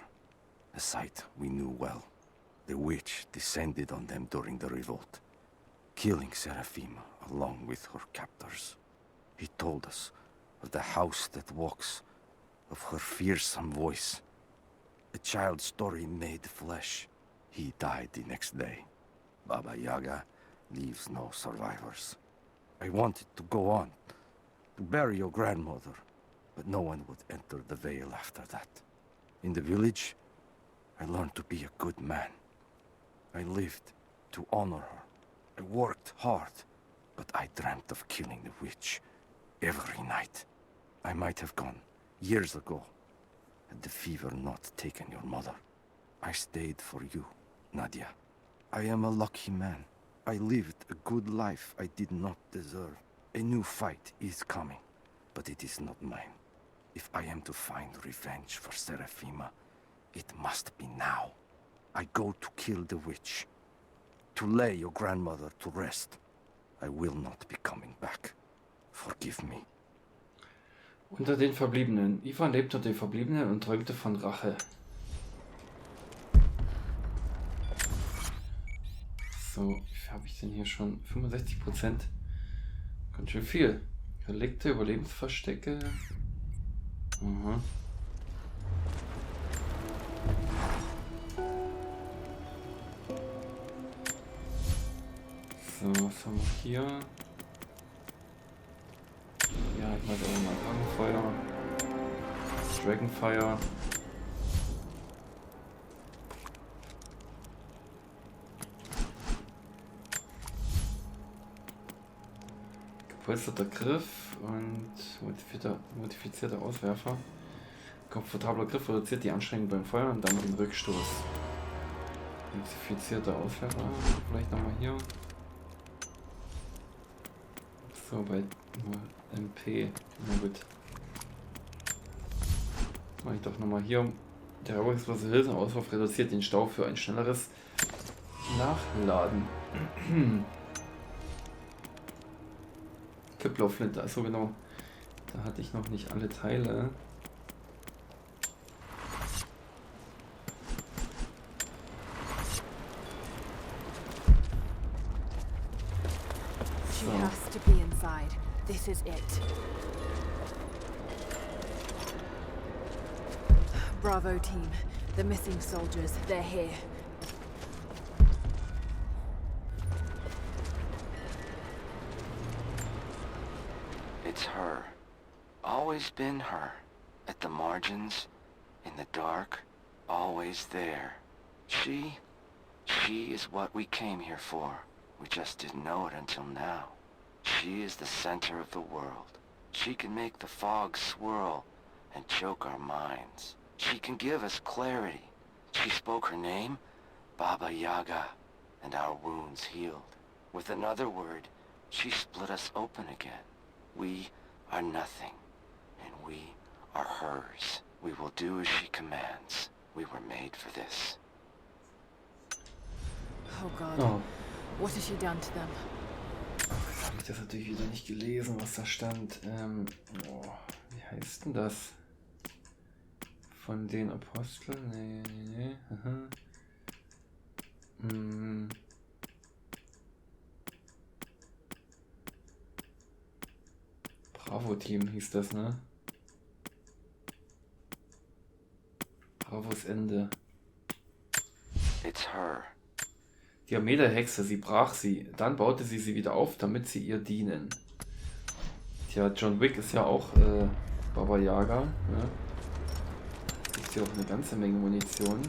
a sight we knew well. The witch descended on them during the revolt, killing Seraphima along with her captors. He told us of the house that walks, of her fearsome voice. A child's story made flesh. He died the next day. Baba Yaga leaves no survivors. I wanted to go on, to bury your grandmother, but no one would enter the Vale after that. In the village, I learned to be a good man. I lived to honor her. I worked hard, but I dreamt of killing the witch every night. I might have gone years ago, had the fever not taken your mother. I stayed for you, Nadia. I am a lucky man. I lived a good life I did not deserve. A new fight is coming, but it is not mine. If I am to find revenge for Seraphima, it must be now. I go to kill the witch, to lay your grandmother to rest. I will not be coming back. Forgive me. Unter den Verbliebenen. Ivan lebte unter den Verbliebenen und träumte von Rache. So, wie viel habe ich denn hier schon? 65%. Ganz schön viel. Relikte, Überlebensverstecke. Aha. So, was haben wir hier? Ja, ich mache auch mal Dragonfeuer. Dragonfire. Gepolsterter Griff und Modifizierter Auswerfer. Komfortabler Griff reduziert die Anstrengung beim Feuern und damit den Rückstoß. Modifizierter Auswerfer. Vielleicht nochmal hier. So, bei nur MP. Na gut. Mache ich doch nochmal hier. Der reibungslose Hülsenauswurf reduziert den Stau für ein schnelleres Nachladen. Kipplauflinte, also genau. Da hatte ich noch nicht alle Teile. She has to be inside. This is it. Bravo team. The missing soldiers, they're here. It's her. Always been her. At the margins, in the dark, always there. She is what we came here for. We just didn't know it until now. She is the center of the world. She can make the fog swirl and choke our minds. She can give us clarity. She spoke her name, Baba Yaga, and our wounds healed. With another word, she split us open again. We are nothing, and we are hers. We will do as she commands. We were made for this. Oh God. Oh, What has she done to them? habe ich das natürlich wieder nicht gelesen, was da stand. Wie heißt denn das? Von den Aposteln? Nee. Aha. Bravo-Team hieß das, ne? Bravos Ende. It's her. Die Armee der Hexe, sie brach sie. Dann baute sie sie wieder auf, damit sie ihr dienen. Tja, John Wick ist ja auch Baba Yaga. Ne? Gibt hier auch eine ganze Menge Munition.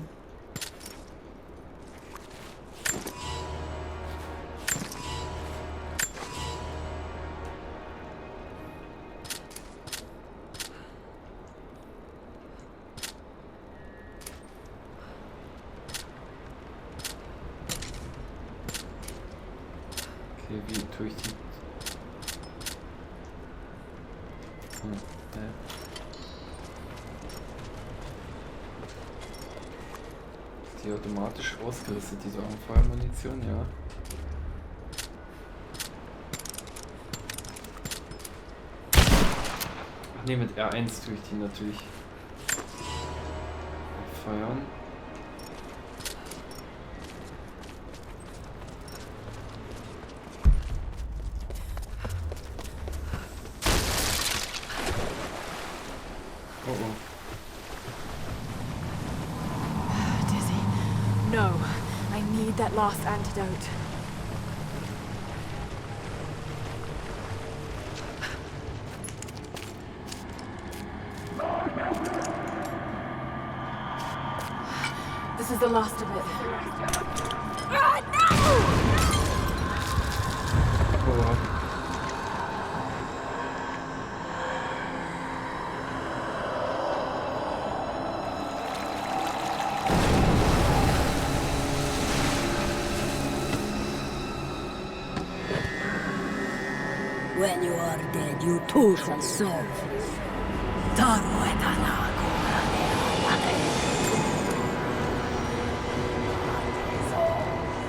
Okay, wie tue ich die? Die automatisch ausgerüstet, diese Feuermunition, ja. Ach ne, mit R1 tue ich die natürlich feuern. Oh oh. No, I need that last antidote. This is the last of it. Ah, no! Oh. When you are dead, you too shall serve. Taru et alago.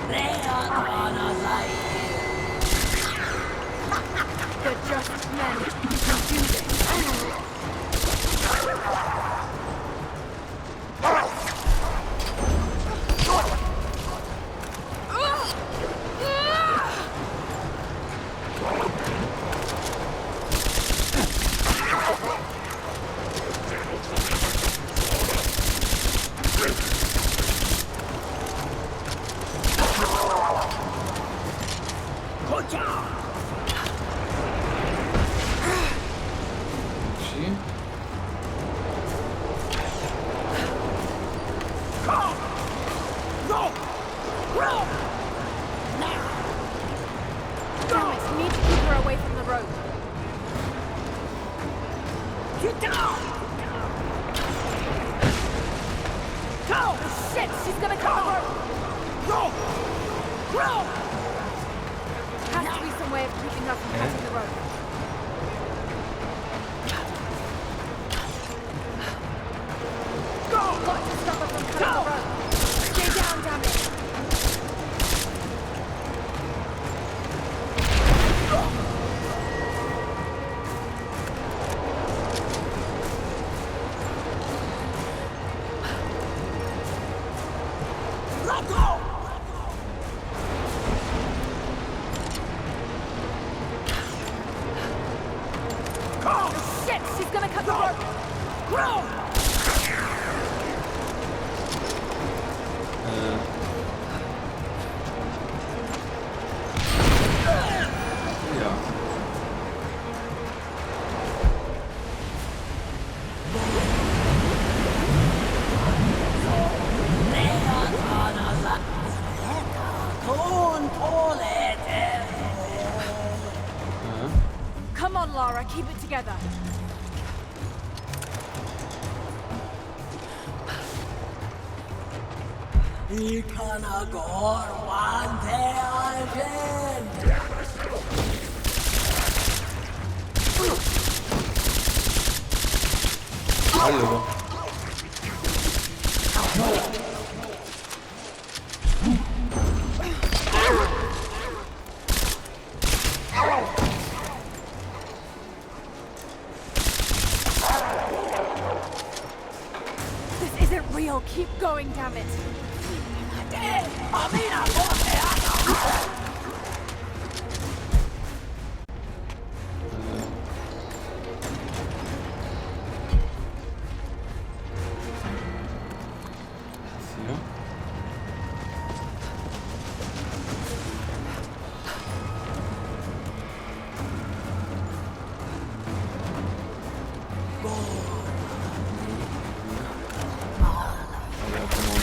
They are gonna like They're just men who can do this. She? Damn it, need to keep her away from the road. Get down! Go! Shit, she's gonna come over! Roll! Roll! Has to be some way of keeping us from catching the road. Go! Got to stop her from cutting the road. Stay down, damn it! Let go! Shit, she's gonna cut the rope! Roll! Ja. Come on, Lara, keep it together. Hallo. This isn't real. Keep going, damn it. Hier. Ja, come on.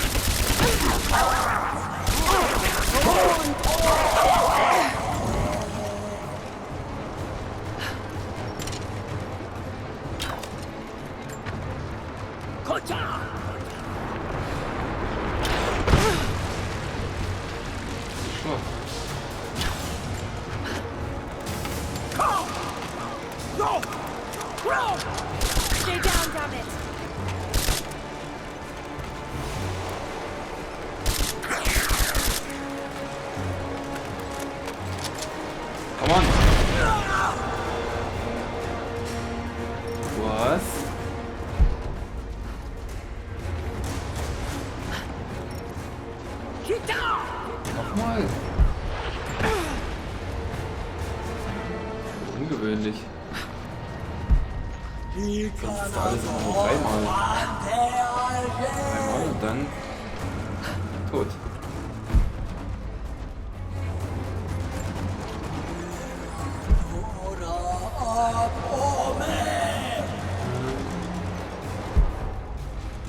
Schloss. Go! Roll! Stay down, damn it. Come on. Was? Get down! Nochmal. Ungewöhnlich. Sonst ist alles immer nur dreimal. Dreimal und dann tot.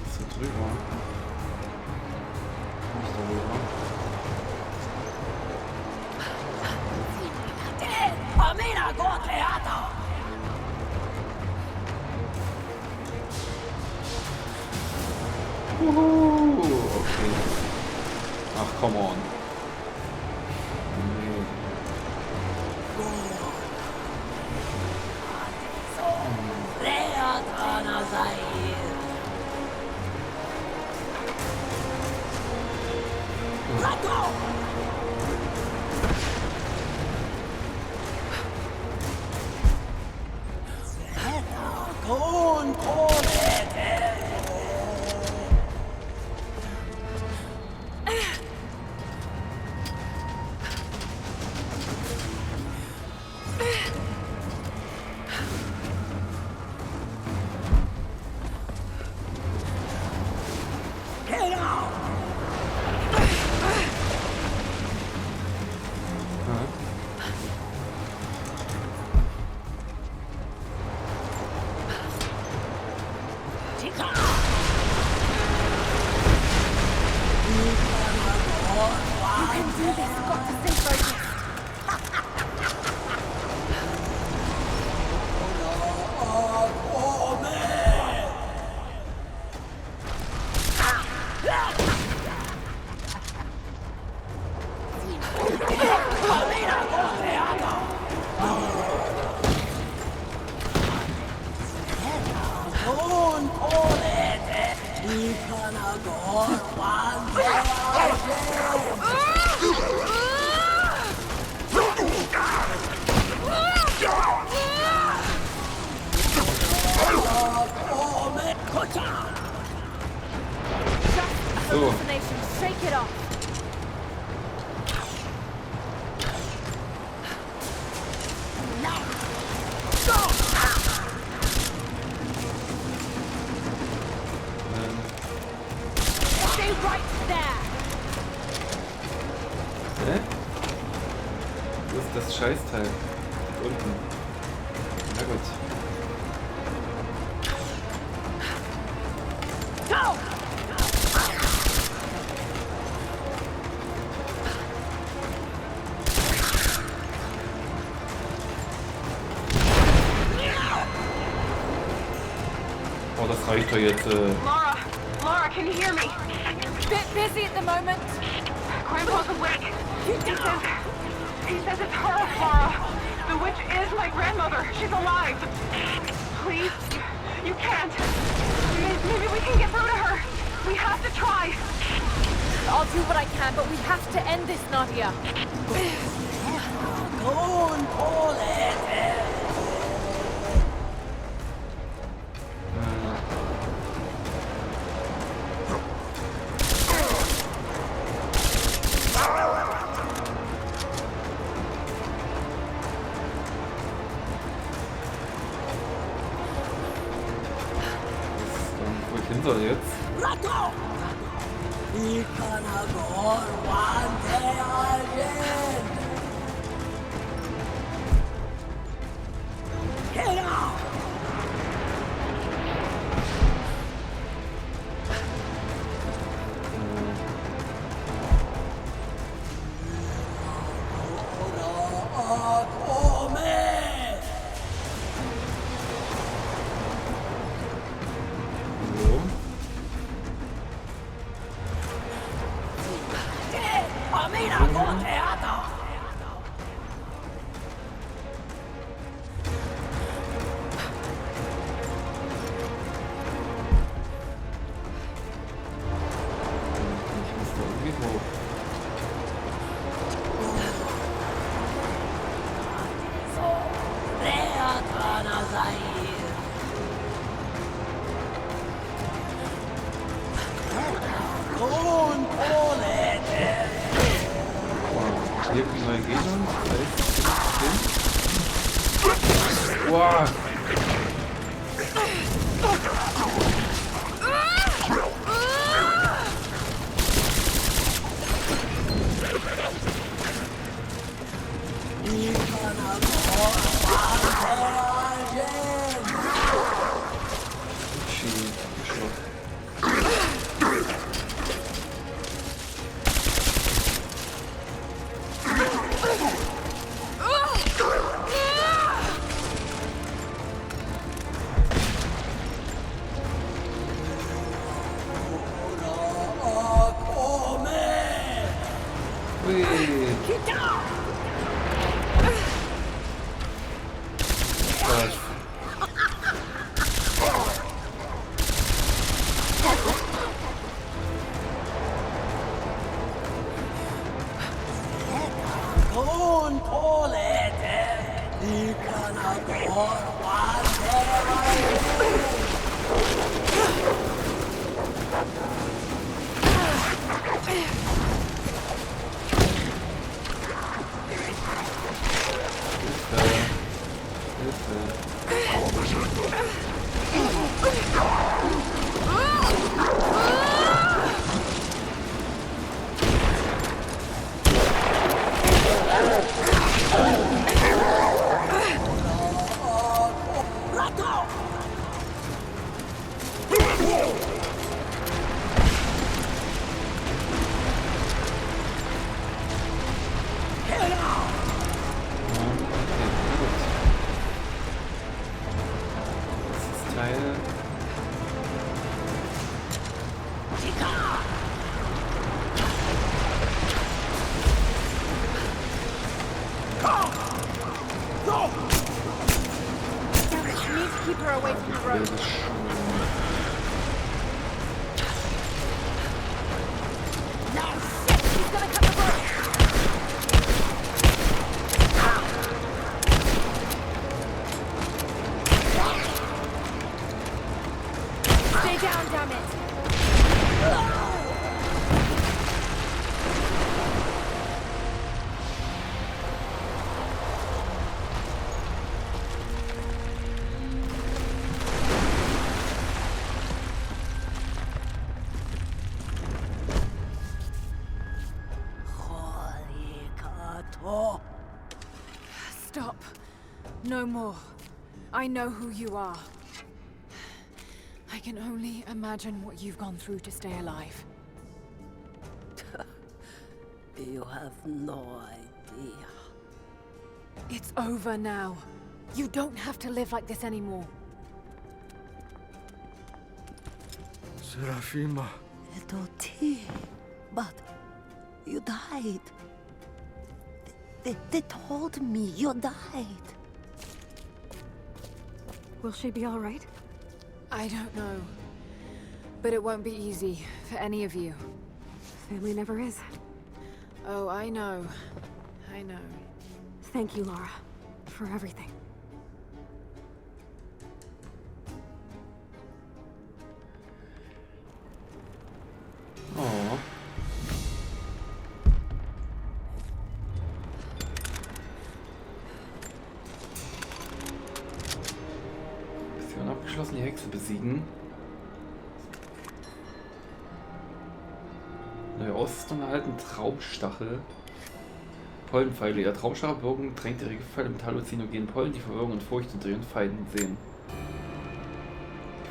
Ist so drüber. Nicht darüber. Okay. Ach, come on. Nee. Let go! Get out! So. Shake it off. Stay right there. Hä? Wo ist das Scheißteil? Unten. Na gut. Oh, das reicht doch jetzt. Laura, can you hear me? Bit busy at the moment. Grandpa's awake. He says it's her, Laura. The witch is my grandmother. She's alive. Please, you can't. Maybe we can get through to her. We have to try. I'll do what I can, but we have to end this, Nadia. Wo ich hin soll jetzt? Ich muss da irgendwie hoch. Hier können wir gehen. Wow. Keep her away from wäre das schon. Stay down, damn it! Stop. No more. I know who you are. I can only imagine what you've gone through to stay alive. You have no idea. It's over now. You don't have to live like this anymore. Serafima. Doti, but you died. They told me you died. Will she be all right? I don't know. But it won't be easy for any of you. Family never is. Oh, I know. I know. Thank you, Laura, for everything. Oh. Mission abgeschlossen, die Hexe besiegen. Neue Ausrüstung erhalten, Traumstachel. Pollenpfeile. Ihr Traumstachelwirkung drängt ihre Giftpfeile mit halluzinogenen Pollen, die Verwirrung und Furcht unter ihren Feinden sehen.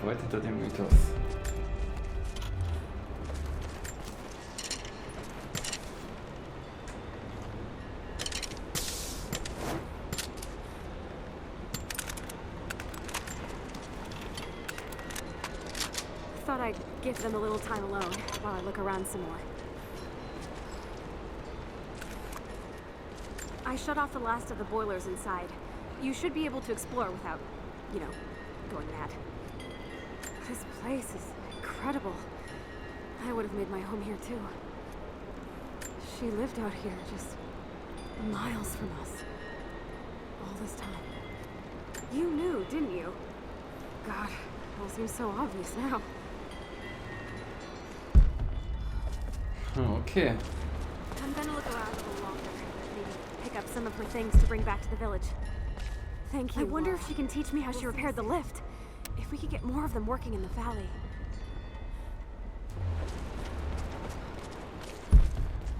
Weit hinter dem Mythos. Thought I'd give them a little time alone while I look around some more. I shut off the last of the boilers inside. You should be able to explore without, you know, going mad. This place is incredible. I would have made my home here too. She lived out here just miles from us. All this time. You knew, didn't you? God, it all seems so obvious now. Okay. I'm gonna look around a little longer. Maybe pick up some of her things to bring back to the village. Thank you. I wonder if she can teach me how she repaired the lift. If we could get more of them working in the valley.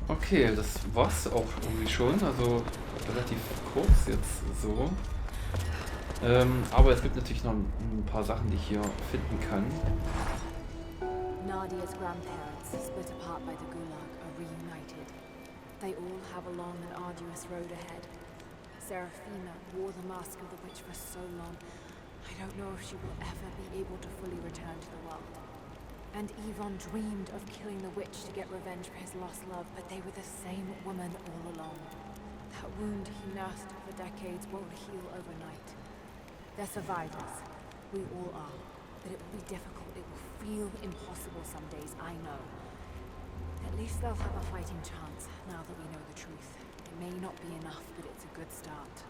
Okay, das war's auch irgendwie schon. Also relativ kurz jetzt so. Aber es gibt natürlich noch ein paar Sachen, die ich hier finden kann. Nadia's grandparents, split apart by the Gulag, are reunited. They all have a long and arduous road ahead. Serafina wore the mask of the witch for so long, I don't know if she will ever be able to fully return to the world. And Yvonne dreamed of killing the witch to get revenge for his lost love, but they were the same woman all along. That wound he nursed for decades won't heal overnight. They're survivors. We all are. But it will be difficult. It will feel impossible some days, I know. At least they'll have a fighting chance, now that we know the truth. It may not be enough, but it's a good start.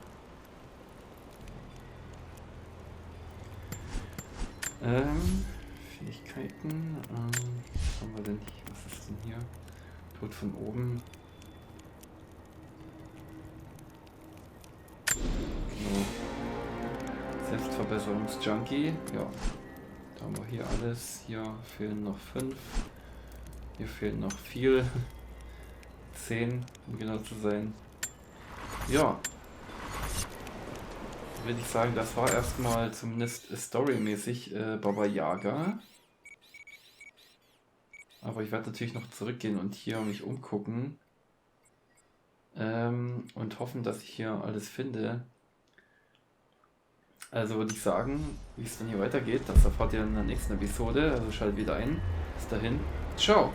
Fähigkeiten. Was haben wir denn hier? Was ist denn hier? Tod von oben. So. Selbstverbesserungsjunkie. Ja. Da haben wir hier alles. Hier fehlen noch 5. Hier fehlen noch 4. 10, um genau zu sein. Ja. Würde ich sagen, das war erstmal zumindest storymäßig Baba Yaga. Aber ich werde natürlich noch zurückgehen und hier mich umgucken. Und hoffen, dass ich hier alles finde. Also würde ich sagen, wie es dann hier weitergeht, das erfahrt ihr in der nächsten Episode. Also schaltet wieder ein. Bis dahin. Ciao.